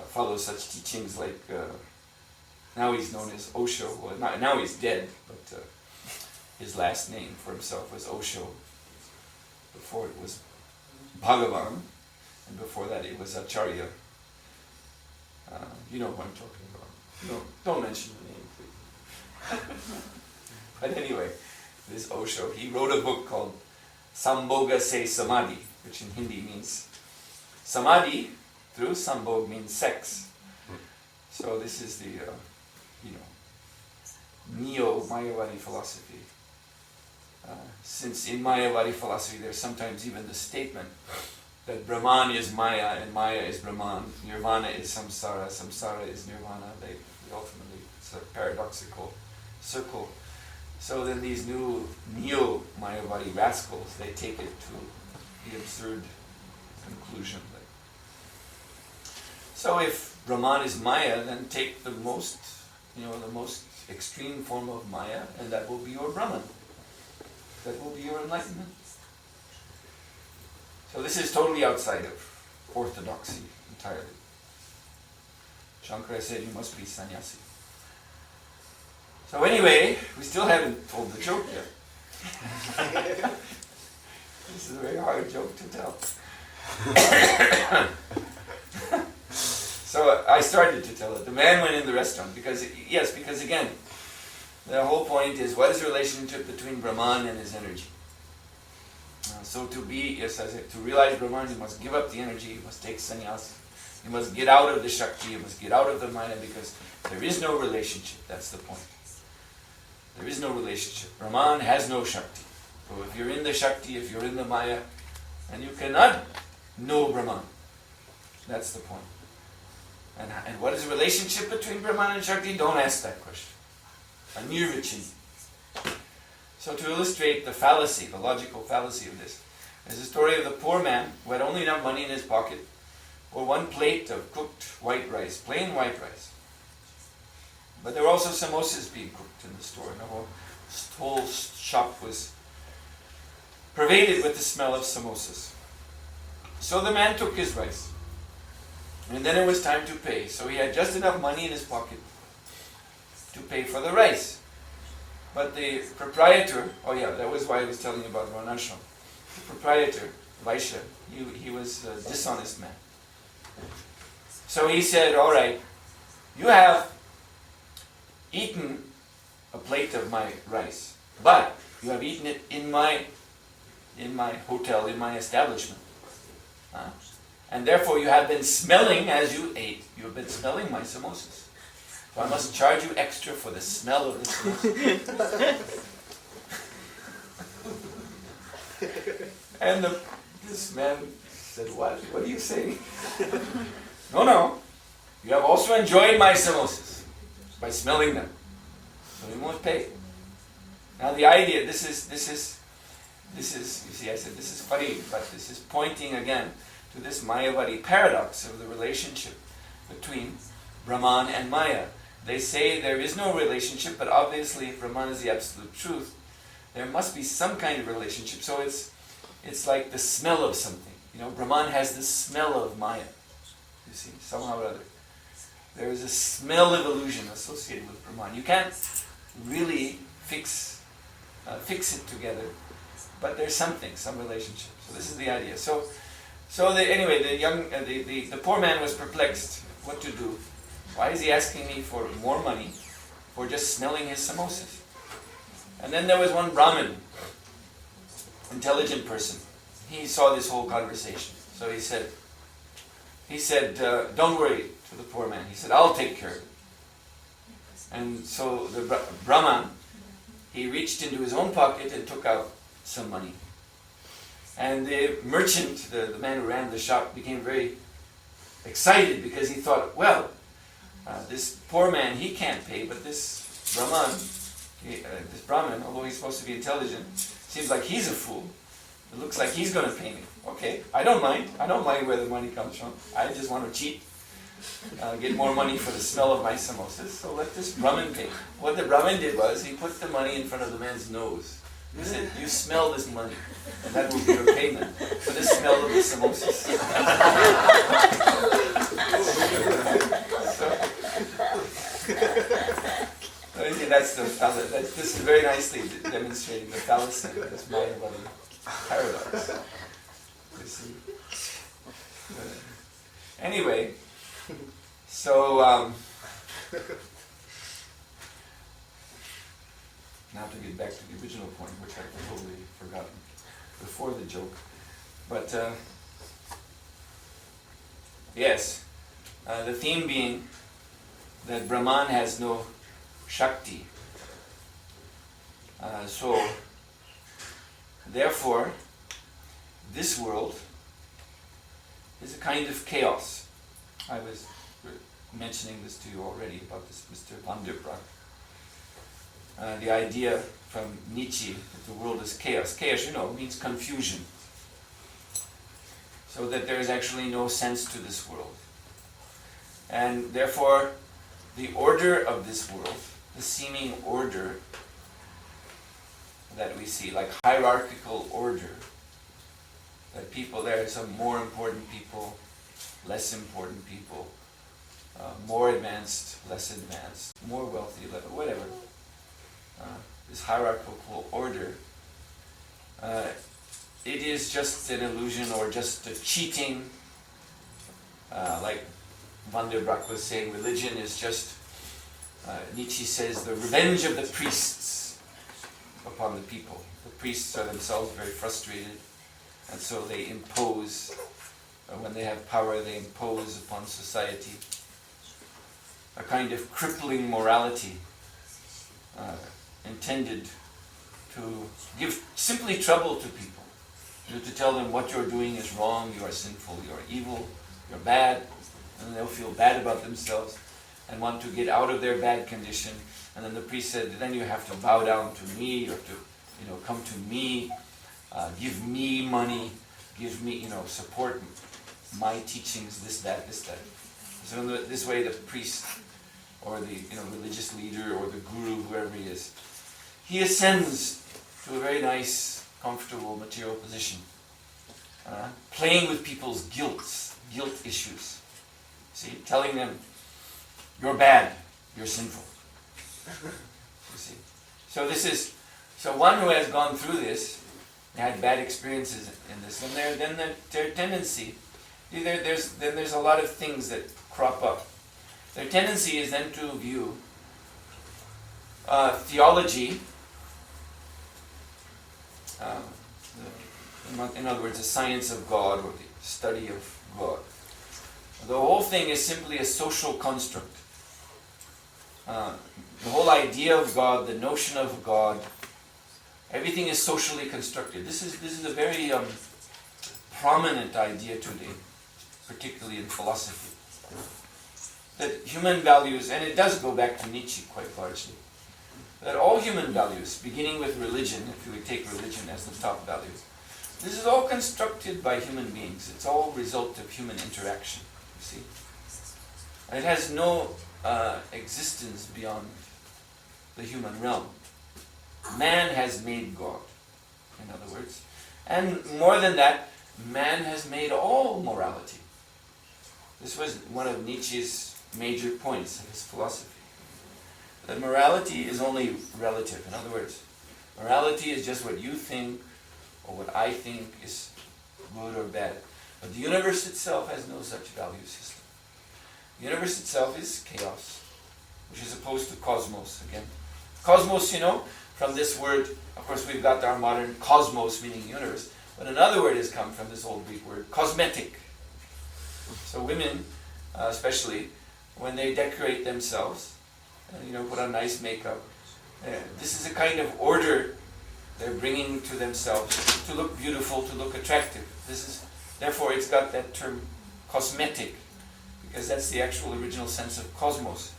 follow such teachings like, now he's known as Osho. Well, now he's dead, but his last name for himself was Osho. Before it was Bhagavan, and before that it was Acharya. You know who I'm talking about. No, don't mention the name, please. But anyway, this Osho, he wrote a book called Sambhoga Se Samadhi, which in Hindi means Samadhi through Sambhog means sex. So this is the, neo-Mayavadi philosophy. Since in Mayavadi philosophy there's sometimes even the statement that Brahman is Maya and Maya is Brahman, Nirvana is Samsara, Samsara is Nirvana. They ultimately, it's a paradoxical circle. So then these new neo-Mayavadi rascals, they take it to the absurd conclusion. So if Brahman is Maya, then take the most extreme form of Maya, and that will be your Brahman. That will be your enlightenment. So this is totally outside of orthodoxy entirely. Shankara said you must be sannyasi. So anyway, we still haven't told the joke yet. This is a very hard joke to tell. So I started to tell it. The man went in the restaurant because again, the whole point is what is the relationship between Brahman and his energy? So to realize Brahman, you must give up the energy, you must take sannyas, you must get out of the shakti, you must get out of the Maya, because there is no relationship. That's the point. There is no relationship. Brahman has no shakti. So if you're in the shakti, if you're in the Maya, and you cannot know Brahman, that's the point. And what is the relationship between Brahman and shakti? Don't ask that question. Anirvachini. So to illustrate the fallacy, the logical fallacy of this, there's a story of the poor man who had only enough money in his pocket for one plate of cooked white rice, plain white rice. But there were also samosas being cooked in the store. And the whole shop was pervaded with the smell of samosas. So the man took his rice. And then it was time to pay. So he had just enough money in his pocket to pay for the rice. But the proprietor, that was why I was telling you about Varnashram. The proprietor, Vaishya, he was a dishonest man. So he said, all right, you have eaten a plate of my rice, but you have eaten it in my hotel, in my establishment. And therefore you have been smelling as you ate. You have been smelling my samosas. So I must charge you extra for the smell of the samosas. And this man said, what? What are you saying? No. You have also enjoyed my samosas by smelling them. So you won't pay. Now the idea, this is, you see, I said this is funny, but this is pointing again to this Mayavadi paradox of the relationship between Brahman and Maya. They say there is no relationship, but obviously if Brahman is the absolute truth, there must be some kind of relationship. So it's like the smell of something. Brahman has the smell of Maya. You see, somehow or other. There is a smell of illusion associated with Brahman. You can't really fix it together, but there's some relationship. So this is the idea. The poor man was perplexed what to do. Why is he asking me for more money for just smelling his samosas? And then there was one Brahmin, intelligent person. He saw this whole conversation. So he said, don't worry, to the poor man. He said, I'll take care of it. And so the Brahman, he reached into his own pocket and took out some money. And the merchant, the man who ran the shop, became very excited because he thought, well, this poor man, he can't pay, but this Brahman, although he's supposed to be intelligent, seems like he's a fool. It looks like he's going to pay me. Okay, I don't mind. I don't mind where the money comes from. I just want to cheat, get more money for the smell of my samosas, so let this Brahman pay. What the Brahman did was, he put the money in front of the man's nose. He said, you smell this money, and that will be your payment for the smell of the samosas. This is very nicely demonstrating the fallacy of this Mayavadi paradox. You see? Anyway, so now to get back to the original point, which I've totally forgotten before the joke. But yes, the theme being that Brahman has no shakti. So, therefore, this world is a kind of chaos. I was mentioning this to you already about this Mr. Van der Braak. The idea from Nietzsche that the world is chaos. Chaos, means confusion. So that there is actually no sense to this world. And therefore, the order of this world, the seeming order that we see, like hierarchical order. That people, there are some more important people, less important people, more advanced, less advanced, more wealthy, whatever. This hierarchical order, it is just an illusion or just a cheating. Like Van der Brack was saying, religion is just, Nietzsche says, the revenge of the priests upon the people. The priests are themselves very frustrated, and so they impose, when they have power, they impose upon society a kind of crippling morality intended to give simply trouble to people. To tell them what you're doing is wrong, you are sinful, you are evil, you're bad, and they'll feel bad about themselves and want to get out of their bad condition. And then the priest said, then you have to bow down to me, you have to, come to me, give me money, give me, support my teachings, this, that. So in this way, the priest or the religious leader or the guru, whoever he is, he ascends to a very nice, comfortable material position, playing with people's guilt issues. See, telling them, you're bad, you're sinful. You see. So one who has gone through this, had bad experiences in this, and their tendency, there's a lot of things that crop up. Their tendency is then to view theology, in other words, the science of God or the study of God. The whole thing is simply a social construct. The whole idea of God, the notion of God, everything is socially constructed. This is a very prominent idea today, particularly in philosophy. That human values, and it does go back to Nietzsche quite largely, that all human values, beginning with religion, if we take religion as the top value, this is all constructed by human beings. It's all a result of human interaction, you see. It has no existence beyond the human realm. Man has made God, in other words. And more than that, man has made all morality. This was one of Nietzsche's major points of his philosophy. That morality is only relative. In other words, morality is just what you think or what I think is good or bad. But the universe itself has no such value system. The universe itself is chaos, which is opposed to cosmos again. Cosmos, from this word, of course we've got our modern cosmos meaning universe, but another word has come from this old Greek word, cosmetic. So women, especially, when they decorate themselves, put on nice makeup, this is a kind of order they're bringing to themselves to look beautiful, to look attractive. Therefore it's got that term cosmetic, because that's the actual original sense of cosmos.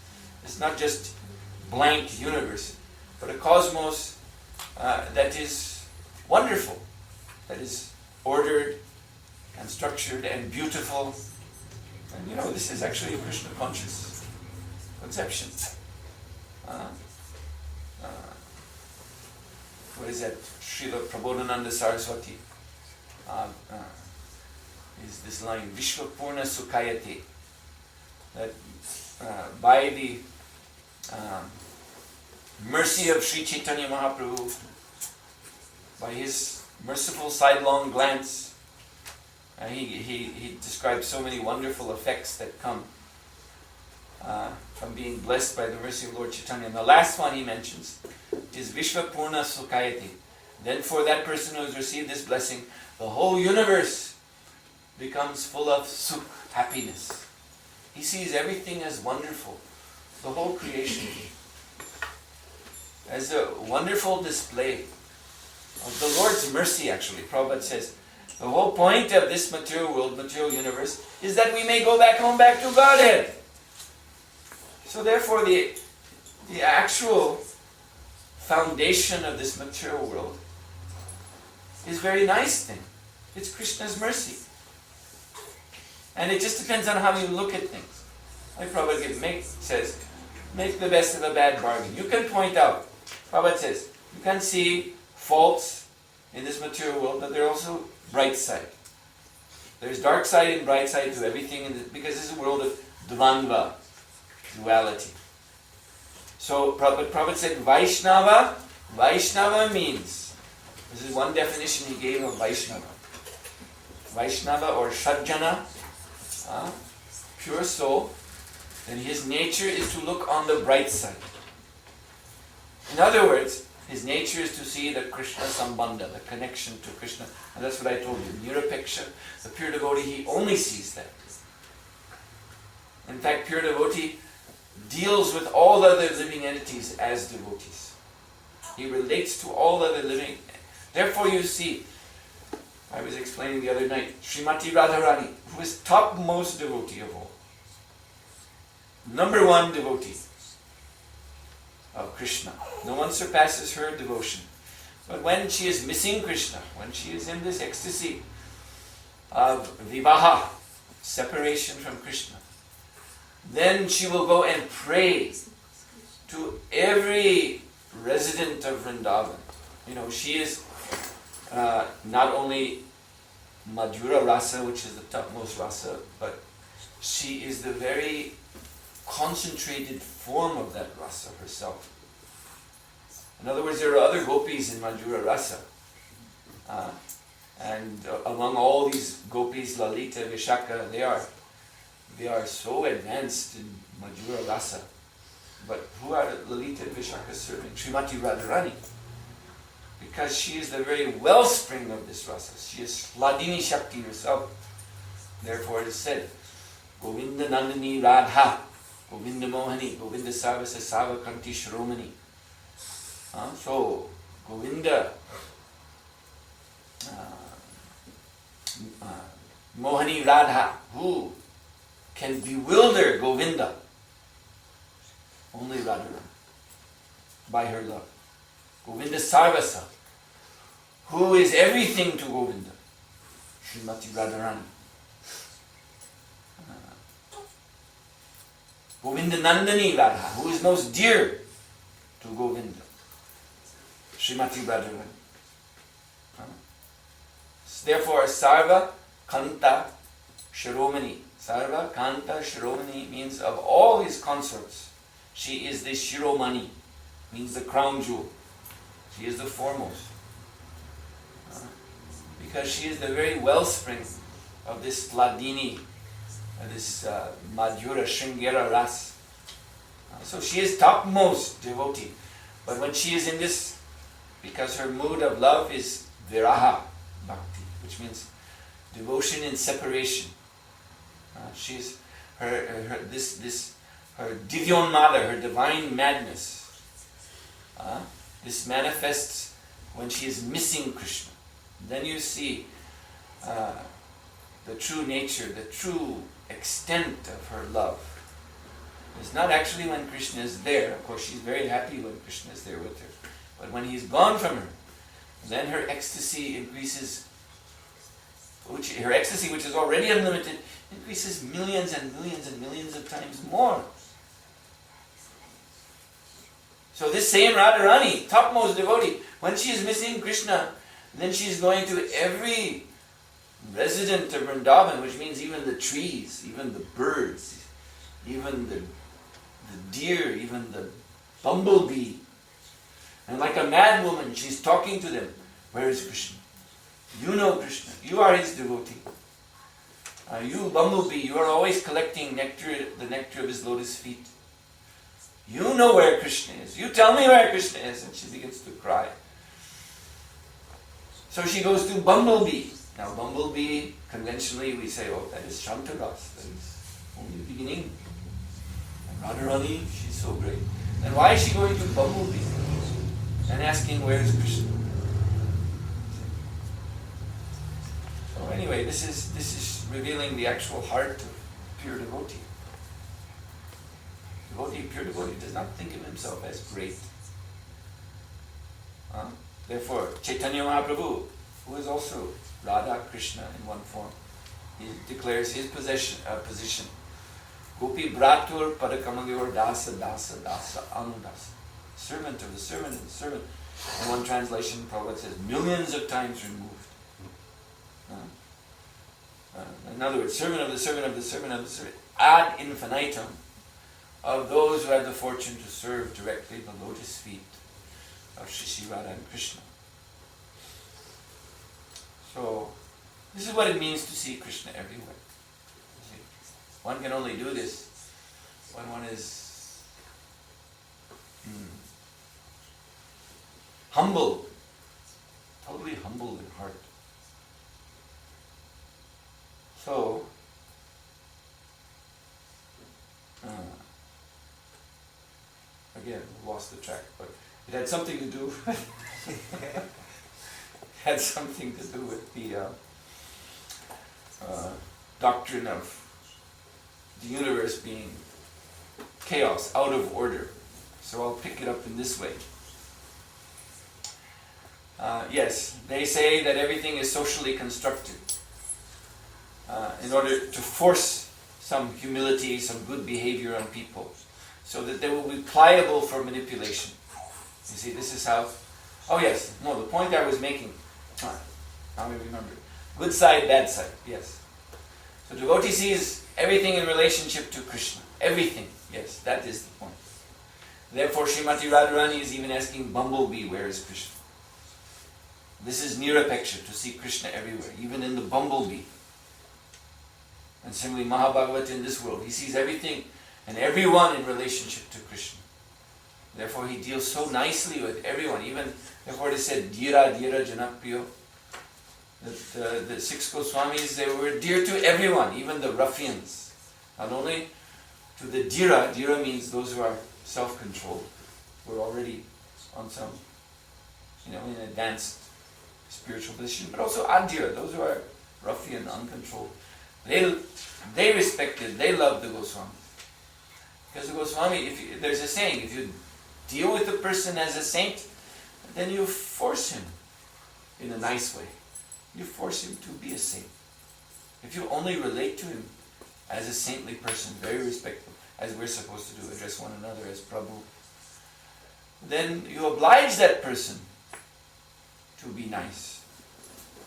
It's not just blank universe, but a cosmos that is wonderful, that is ordered and structured and beautiful. And this is actually a Krishna conscious conception. What is that? Srila Prabodhananda Saraswati is this line, Vishwapurna Sukhayate, that by the mercy of Sri Chaitanya Mahaprabhu, by his merciful sidelong glance, he describes so many wonderful effects that come from being blessed by the mercy of Lord Chaitanya. And the last one he mentions is Vishwapurna Sukhayati. Then for that person who has received this blessing, the whole universe becomes full of sukh, happiness. He sees everything as wonderful, the whole creation, as a wonderful display of the Lord's mercy, actually. Prabhupada says, the whole point of this material world, material universe, is that we may go back home, back to Godhead. So therefore the actual foundation of this material world is a very nice thing. It's Krishna's mercy. And it just depends on how you look at things. Like Prabhupada says, make the best of a bad bargain. You can point out, Prabhupada says, you can see faults in this material world, but there are also bright side. There's dark side and bright side to everything, because this is a world of dvandva, duality. So Prabhupada said Vaishnava. Vaishnava means, this is one definition he gave of Vaishnava. Vaishnava or Shadjana, pure soul, then his nature is to look on the bright side. In other words, his nature is to see the Krishna Sambandha, the connection to Krishna. And that's what I told you. Nirapeksha, the pure devotee, he only sees that. In fact, pure devotee deals with all other living entities as devotees. He relates to all other living. Therefore you see, I was explaining the other night, Srimati Radharani, who is topmost devotee of all. Number one devotee of Krishna. No one surpasses her devotion. But when she is missing Krishna, when she is in this ecstasy of vivaha, separation from Krishna, then she will go and pray to every resident of Vrindavan. You know, she is not only Madhura Rasa, which is the topmost rasa, but she is the very concentrated form of that rasa herself. In other words, there are other gopis in Madhura Rasa. And among all these gopis, Lalita, Vishaka, they are so advanced in Madhura Rasa. But who are Lalita and Vishaka serving? Srimati Radharani. Because she is the very wellspring of this rasa. She is Hladini Shakti herself. Therefore it is said, Govinda Nandini Radha, Govinda Mohani, Govinda Sarvasa Savakanti Shromani. So, Govinda, Mohani Radha, who can bewilder Govinda? Only Radharani, by her love. Govinda Sarvasa, who is everything to Govinda? Srimati Radharani. Govinda Nandani Radha, who is most dear to Govinda? Srimati Radharani. Therefore, Sarva Kanta Shiromani. Sarva Kanta Shiromani means of all his consorts, she is the Shiromani, means the crown jewel. She is the foremost. Because she is the very wellspring of this Hladini, this Madhura Shringera Ras. So she is topmost devotee. But when she is in this, because her mood of love is viraha bhakti, which means devotion in separation. She's her divyonmada, her divine madness. This manifests when she is missing Krishna. Then you see the true nature, the true extent of her love. It's not actually when Krishna is there. Of course, she's very happy when Krishna is there with her. But when he's gone from her, then her ecstasy increases. Her ecstasy, which is already unlimited, increases millions and millions and millions of times more. So this same Radharani, topmost devotee, when she is missing Krishna, then she is going to every resident of Vrindavan, which means even the trees, even the birds, even the deer, even the bumblebee. And like a mad woman, she's talking to them. Where is Krishna? You know Krishna. You are his devotee. You bumblebee, you are always collecting nectar, the nectar of his lotus feet. You know where Krishna is. You tell me where Krishna is. And she begins to cry. So she goes to bumblebee. Now bumblebee, conventionally we say, oh, that is Shantaras. That is only the beginning. And Radharani, she's so great. And why is she going to bumblebee? And asking, where is Krishna? So anyway, this is revealing the actual heart of pure devotee. Pure devotee does not think of himself as great. Therefore, Chaitanya Mahaprabhu, who is also Radha Krishna in one form, he declares his position Gopi Bratur Padakamalyor Dasa Dasa Dasa Anudasa. Servant of the servant of the servant. In one translation, Prabhupada says, millions of times removed. In other words, servant of the servant of the servant of the servant. Ad infinitum of those who had the fortune to serve directly the lotus feet of Shri Radha and Krishna. So, this is what it means to see Krishna everywhere. See? One can only do this when one is humble, totally humble in heart. So, again, we lost the track, but it had something to do had something to do with the doctrine of the universe being chaos, out of order. So I'll pick it up in this way. Yes, they say that everything is socially constructed in order to force some humility, some good behavior on people, so that they will be pliable for manipulation. You see, this is how... Oh yes, no, the point I was making... now I remember. Good side, bad side, yes. So devotee sees everything in relationship to Krishna. Everything, yes, that is the point. Therefore, Srimati Radharani is even asking Bumblebee, where is Krishna? This is nirapeksha, to see Krishna everywhere, even in the bumblebee. And similarly, Mahabhagavata in this world, he sees everything and everyone in relationship to Krishna. Therefore, he deals so nicely with everyone. Even, therefore, it is said, Dhira, Dhira, Janapriyo. That the 6 Goswamis, they were dear to everyone, even the ruffians. Not only to the Dhira, Dhira means those who are self-controlled, who are already on some, in advanced spiritual position, but also Adhira, those who are ruffian, uncontrolled. They respected, they loved the Goswami. Because the Goswami, there's a saying, if you deal with the person as a saint, then you force him in a nice way. You force him to be a saint. If you only relate to him as a saintly person, very respectful, as we're supposed to do, address one another as Prabhu, then you oblige that person to be nice,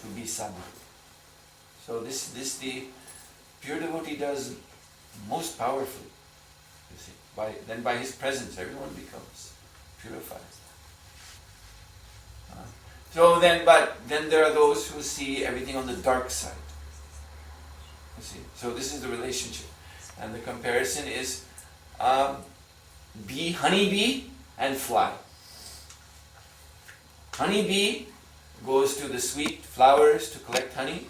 to be sadhu. So this the pure devotee does most powerfully. You see, then by his presence, everyone becomes purified. But then there are those who see everything on the dark side. You see, so this is the relationship, and the comparison is honeybee and fly. Honeybee goes to the sweet flowers to collect honey,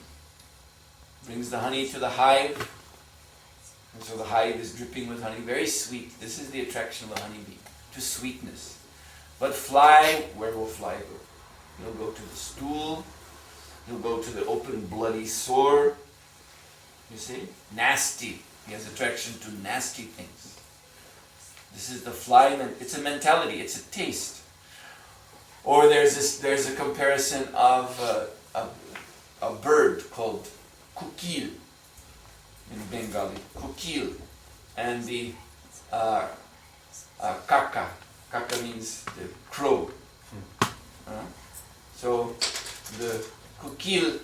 brings the honey to the hive, and so the hive is dripping with honey, very sweet. This is the attraction of the honeybee, to sweetness. But fly, where will fly go? He'll go to the stool, he'll go to the open bloody sore, you see? Nasty. He has attraction to nasty things. This is the fly, it's a mentality, it's a taste. Or there's a comparison of a bird called kukil in Bengali, kukil, and the kaka. Kaka means the crow. So the kukil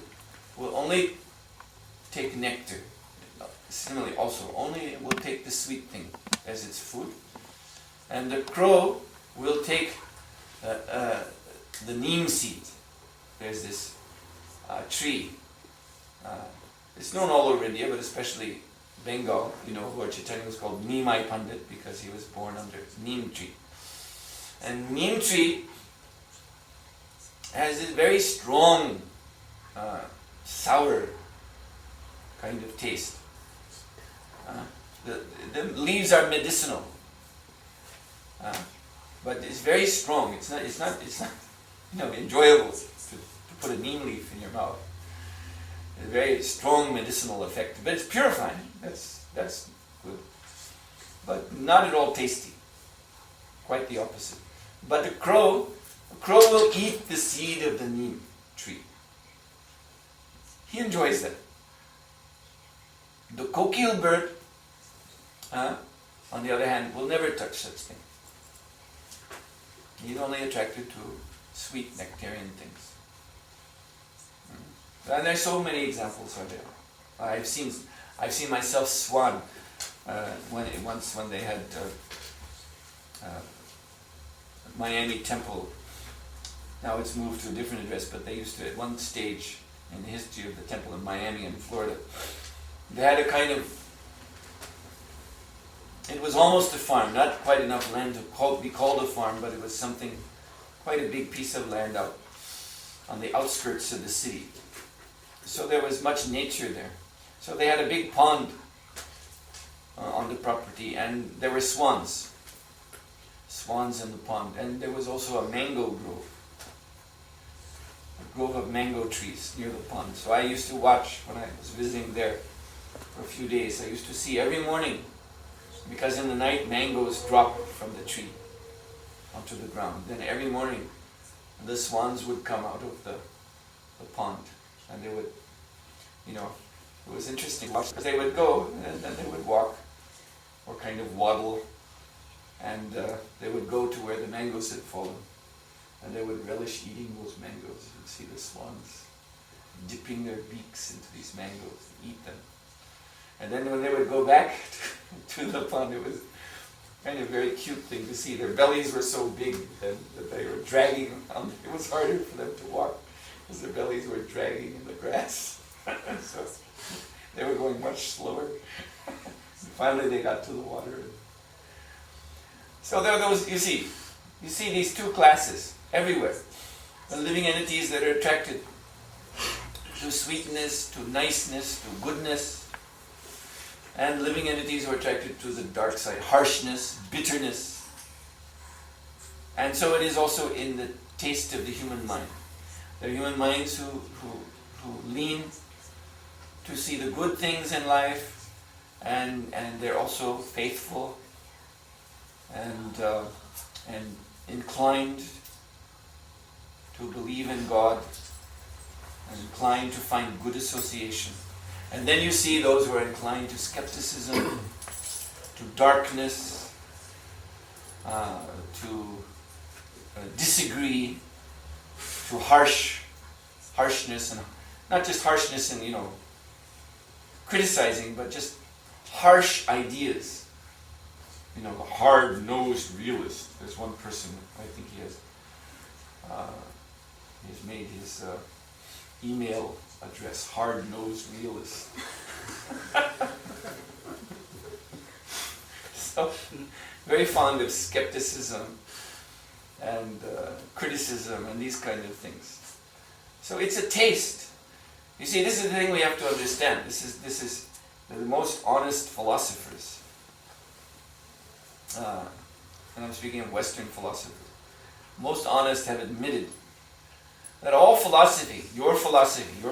will only take nectar. Similarly, also only will take the sweet thing as its food, and the crow will take the neem seed. There's this tree. It's known all over India, but especially Bengal. Lord Chaitanya was called Neemai Pandit because he was born under neem tree. And neem tree has this very strong, sour kind of taste. The leaves are medicinal, but it's very strong. It's not enjoyable to put a neem leaf in your mouth. A very strong medicinal effect, but it's purifying. That's good, but not at all tasty. Quite the opposite. But the crow will eat the seed of the neem tree. He enjoys that. The kokil bird on the other hand, will never touch such thing. He's only attracted to sweet nectarian things. And there's so many examples of it. I've seen myself swan when they had Miami Temple. Now it's moved to a different address, but they used to, at one stage in the history of the temple in Miami in Florida, they had a kind of, it was almost a farm, not quite enough land to be called a farm, but it was something, quite a big piece of land out on the outskirts of the city. So there was much nature there. So they had a big pond on the property, and there were swans in the pond, and there was also a mango grove. A grove of mango trees near the pond. So I used to watch when I was visiting there for a few days. I used to see every morning, because in the night mangoes drop from the tree onto the ground. Then every morning the swans would come out of the pond, and they would, it was interesting because they would go and then they would walk or kind of waddle, and they would go to where the mangoes had fallen, and they would relish eating those mangoes. You'd see the swans dipping their beaks into these mangoes and eat them. And then when they would go back to the pond, it was kind of a very cute thing to see. Their bellies were so big that they were dragging on. It was harder for them to walk because their bellies were dragging in the grass. So they were going much slower. Finally they got to the water. So there are those, you see these two classes everywhere. The living entities that are attracted to sweetness, to niceness, to goodness, and living entities who are attracted to the dark side, harshness, bitterness. And so it is also in the taste of the human mind. There are human minds who lean to see the good things in life, and they're also faithful and inclined to believe in God, and inclined to find good association. And then you see those who are inclined to skepticism, to darkness, to disagree, to harshness, and not just harshness and criticizing, but just harsh ideas. The hard-nosed realist. There's one person, I think he has made his email address hard-nosed realist. So, very fond of skepticism and criticism and these kind of things. So it's a taste. You see, this is the thing we have to understand. This is the most honest philosophers. And I'm speaking of Western philosophers. Most honest have admitted that all philosophy, your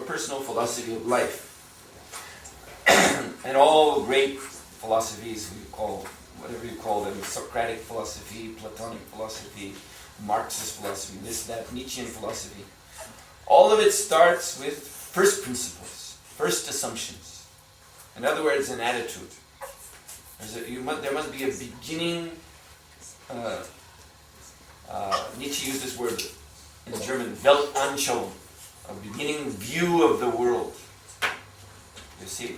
personal philosophy of life, and all great philosophies, whatever you call them, Socratic philosophy, Platonic philosophy, Marxist philosophy, this, that, Nietzschean philosophy, all of it starts with first principles, first assumptions. In other words, an attitude. There must be a beginning. Nietzsche used this word in German, Weltanschauung, a beginning view of the world. You see,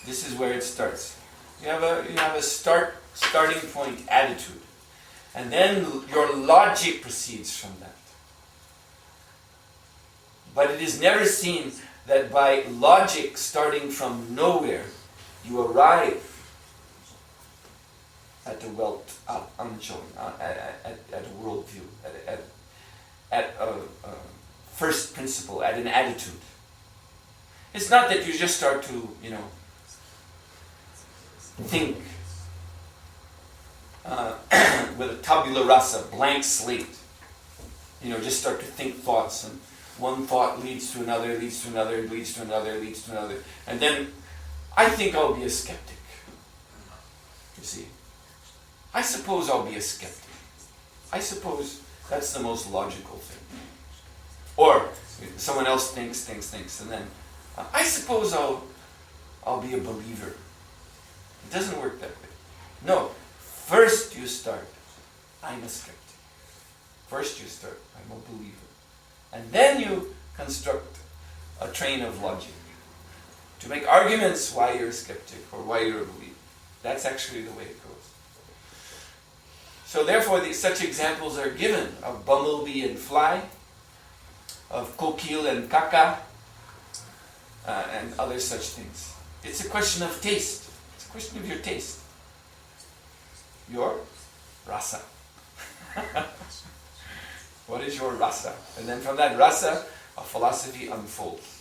this is where it starts. You have a starting point attitude, and then your logic proceeds from that. But it is never seen that by logic starting from nowhere, you arrive at the Weltanschauung, at a worldview, at a first principle, at an attitude. It's not that you just start to, think with a tabula rasa, blank slate. Just start to think thoughts, and one thought leads to another, leads to another, leads to another, leads to another. And then, I think I'll be a skeptic. You see? I suppose I'll be a skeptic. I suppose that's the most logical thing. Or someone else thinks, and then I suppose I'll be a believer. doesn't work that way. No. First you start, I'm a skeptic. First you start, I'm a believer. And then you construct a train of logic to make arguments why you're a skeptic or why you're a believer. That's actually the way it goes. So therefore, such examples are given of bumblebee and fly, of kokil and kaka, and other such things. It's a question of taste. It's a question of your taste. Your rasa. What is your rasa? And then from that rasa, a philosophy unfolds.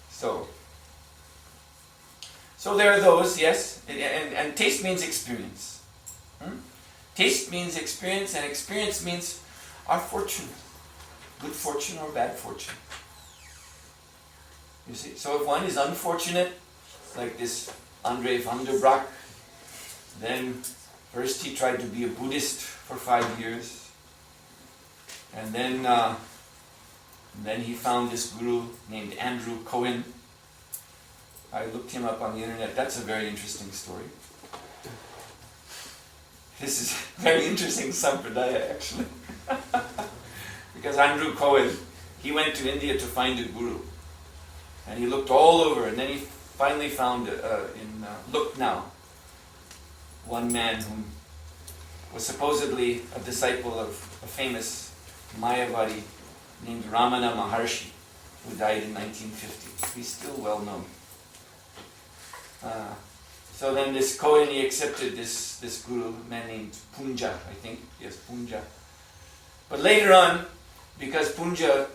So there are those, yes, and taste means experience. Taste means experience, and experience means our fortune. Good fortune or bad fortune. You see, so if one is unfortunate, like this Andre van der Braak, then first he tried to be a Buddhist for 5 years, and then he found this guru named Andrew Cohen. I looked him up on the internet. That's a very interesting story. This is a very interesting sampradaya, actually. Because Andrew Cohen, he went to India to find a guru. And he looked all over, and then he finally found, in Lucknow, one man who was supposedly a disciple of a famous Mayavadi named Ramana Maharshi, who died in 1950. He's still well known. So then this Cohen, he accepted this guru, a man named Punja, I think. Yes, Punja. But later on, because Punja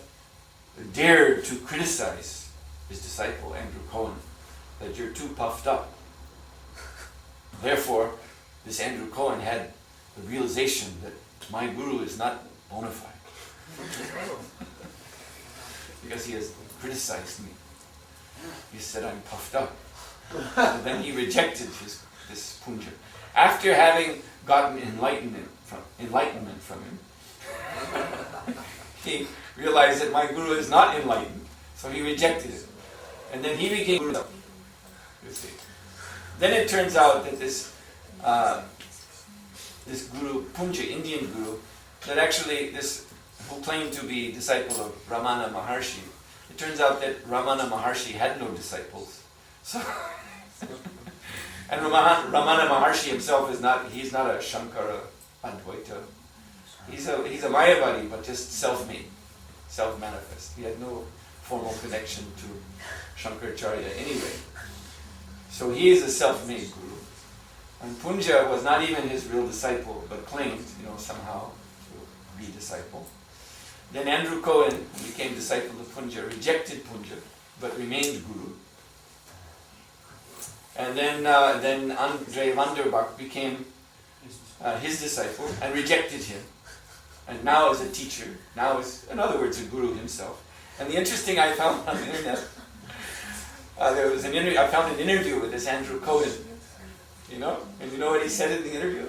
dared to criticize his disciple, Andrew Cohen, that you're too puffed up. Therefore, this Andrew Cohen had the realization that my guru is not bona fide. Because he has criticized me. He said I'm puffed up. So then he rejected this Punja. After having gotten enlightenment from him, he realized that my guru is not enlightened, so he rejected it. And then he became guru. You see. Then it turns out that this guru, Punja, Indian guru, that actually this, who claimed to be disciple of Ramana Maharshi, it turns out that Ramana Maharshi had no disciples. So and Ramana Maharshi himself he's not a Shankara Advaita. He's a Mayavadi, but just self-made, self-manifest. He had no formal connection to Shankaracharya anyway. So he is a self-made guru. And Punja was not even his real disciple, but claimed, somehow to be disciple. Then Andrew Cohen, who became disciple of Punja, rejected Punja, but remained guru. And then Andre van der Braak became his disciple and rejected him. And now is a teacher, in other words, a guru himself. And the interesting I found on the internet, I found an interview with this Andrew Cohen, and you know what he said in the interview?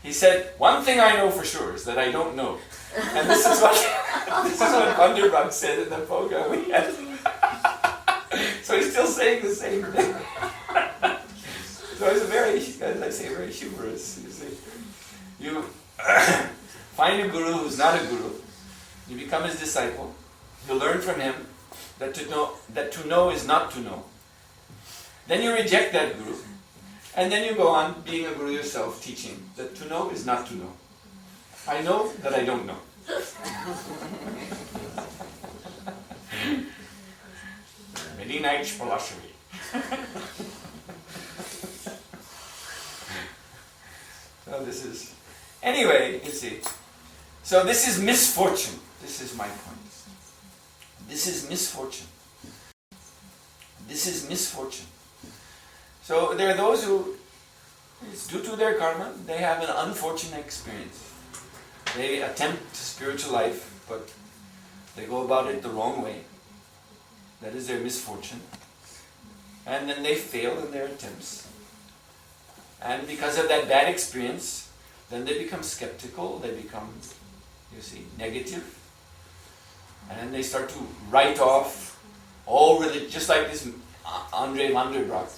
He said, "One thing I know for sure is that I don't know." And this is what Van der Braak said in the program we had. So he's still saying the same thing. So it's very, as I say, very humorous. You see, you find a guru who's not a guru. You become his disciple. You learn from him that to know is not to know. Then you reject that guru, and then you go on being a guru yourself, teaching that to know is not to know. I know that I don't know. Medinite philosophy. So this is, anyway, you see. So this is misfortune. This is my point. This is misfortune. This is misfortune. So there are those who, it's due to their karma, they have an unfortunate experience. They attempt spiritual life, but they go about it the wrong way. That is their misfortune. And then they fail in their attempts. And because of that bad experience, then they become skeptical, they become, negative. And then they start to write off all religion, just like this Andre van der Braak.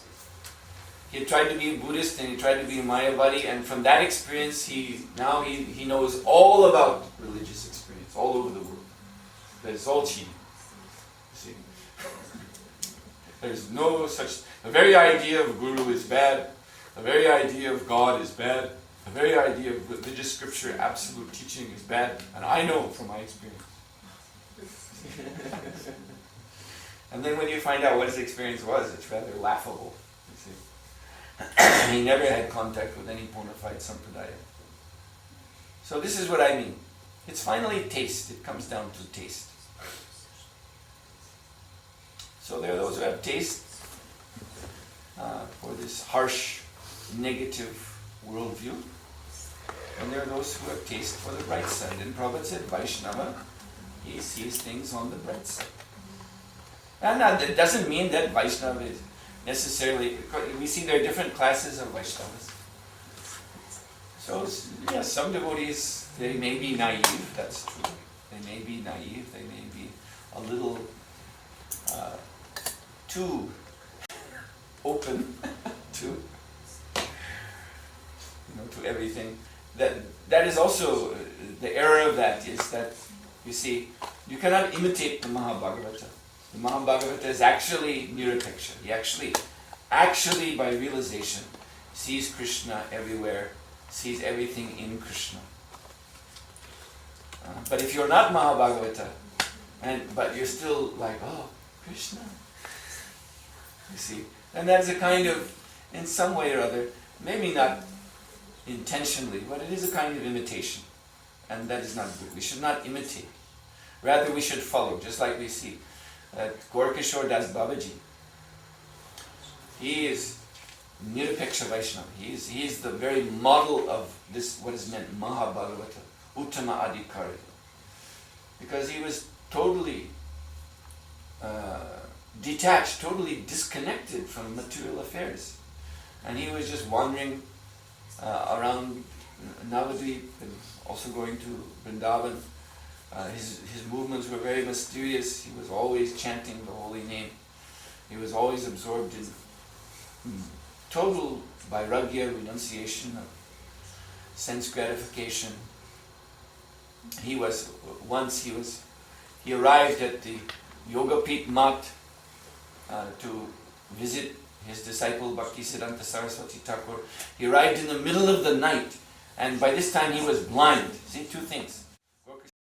he tried to be a Buddhist and he tried to be a Mayavadi, and from that experience he knows all about religious experience all over the world. That it's all cheating. You see? There's no such... The very idea of Guru is bad. The very idea of God is bad. The very idea of religious scripture, absolute teaching is bad. And I know from my experience. And then when you find out what his experience was, it's rather laughable. You see? He never had contact with any bona fide sampradaya. So this is what I mean. It's finally taste. It comes down to taste. So there are those who have taste for this harsh, negative worldview. And there are those who have taste for the bright side. And Prabhupada said, Vaishnava, he sees things on the bright side. And that doesn't mean that Vaishnava is necessarily... We see there are different classes of Vaishnavas. So, yes, some devotees, they may be naive, that's true. They may be naive, they may be a little too open to everything. That is also, the error of that is that, you see, you cannot imitate the Mahabhagavata. The Mahabhagavata is actually Nirapeksha. He actually by realization, sees Krishna everywhere, sees everything in Krishna. But if you're not Mahabhagavata, but you're still like, oh, Krishna, you see, and that's a kind of, in some way or other, maybe not intentionally, but it is a kind of imitation. And that is not good. We should not imitate. Rather, we should follow, just like we see that Gaurkishore Das Babaji. He is Nirapeksha Vaishnava. He is the very model of this, what is meant Mahabhagavata, Uttama Adhikari. Because he was totally detached, totally disconnected from material affairs. And he was just wandering around Navadvip and also going to Vrindavan. His movements were very mysterious. He was always chanting the holy name. He was always absorbed in total vairagya, renunciation of sense gratification. He arrived at the Yogapit Mat to visit his disciple Bhaktisiddhanta Saraswati Thakur. He arrived in the middle of the night, and by this time he was blind. See, two things.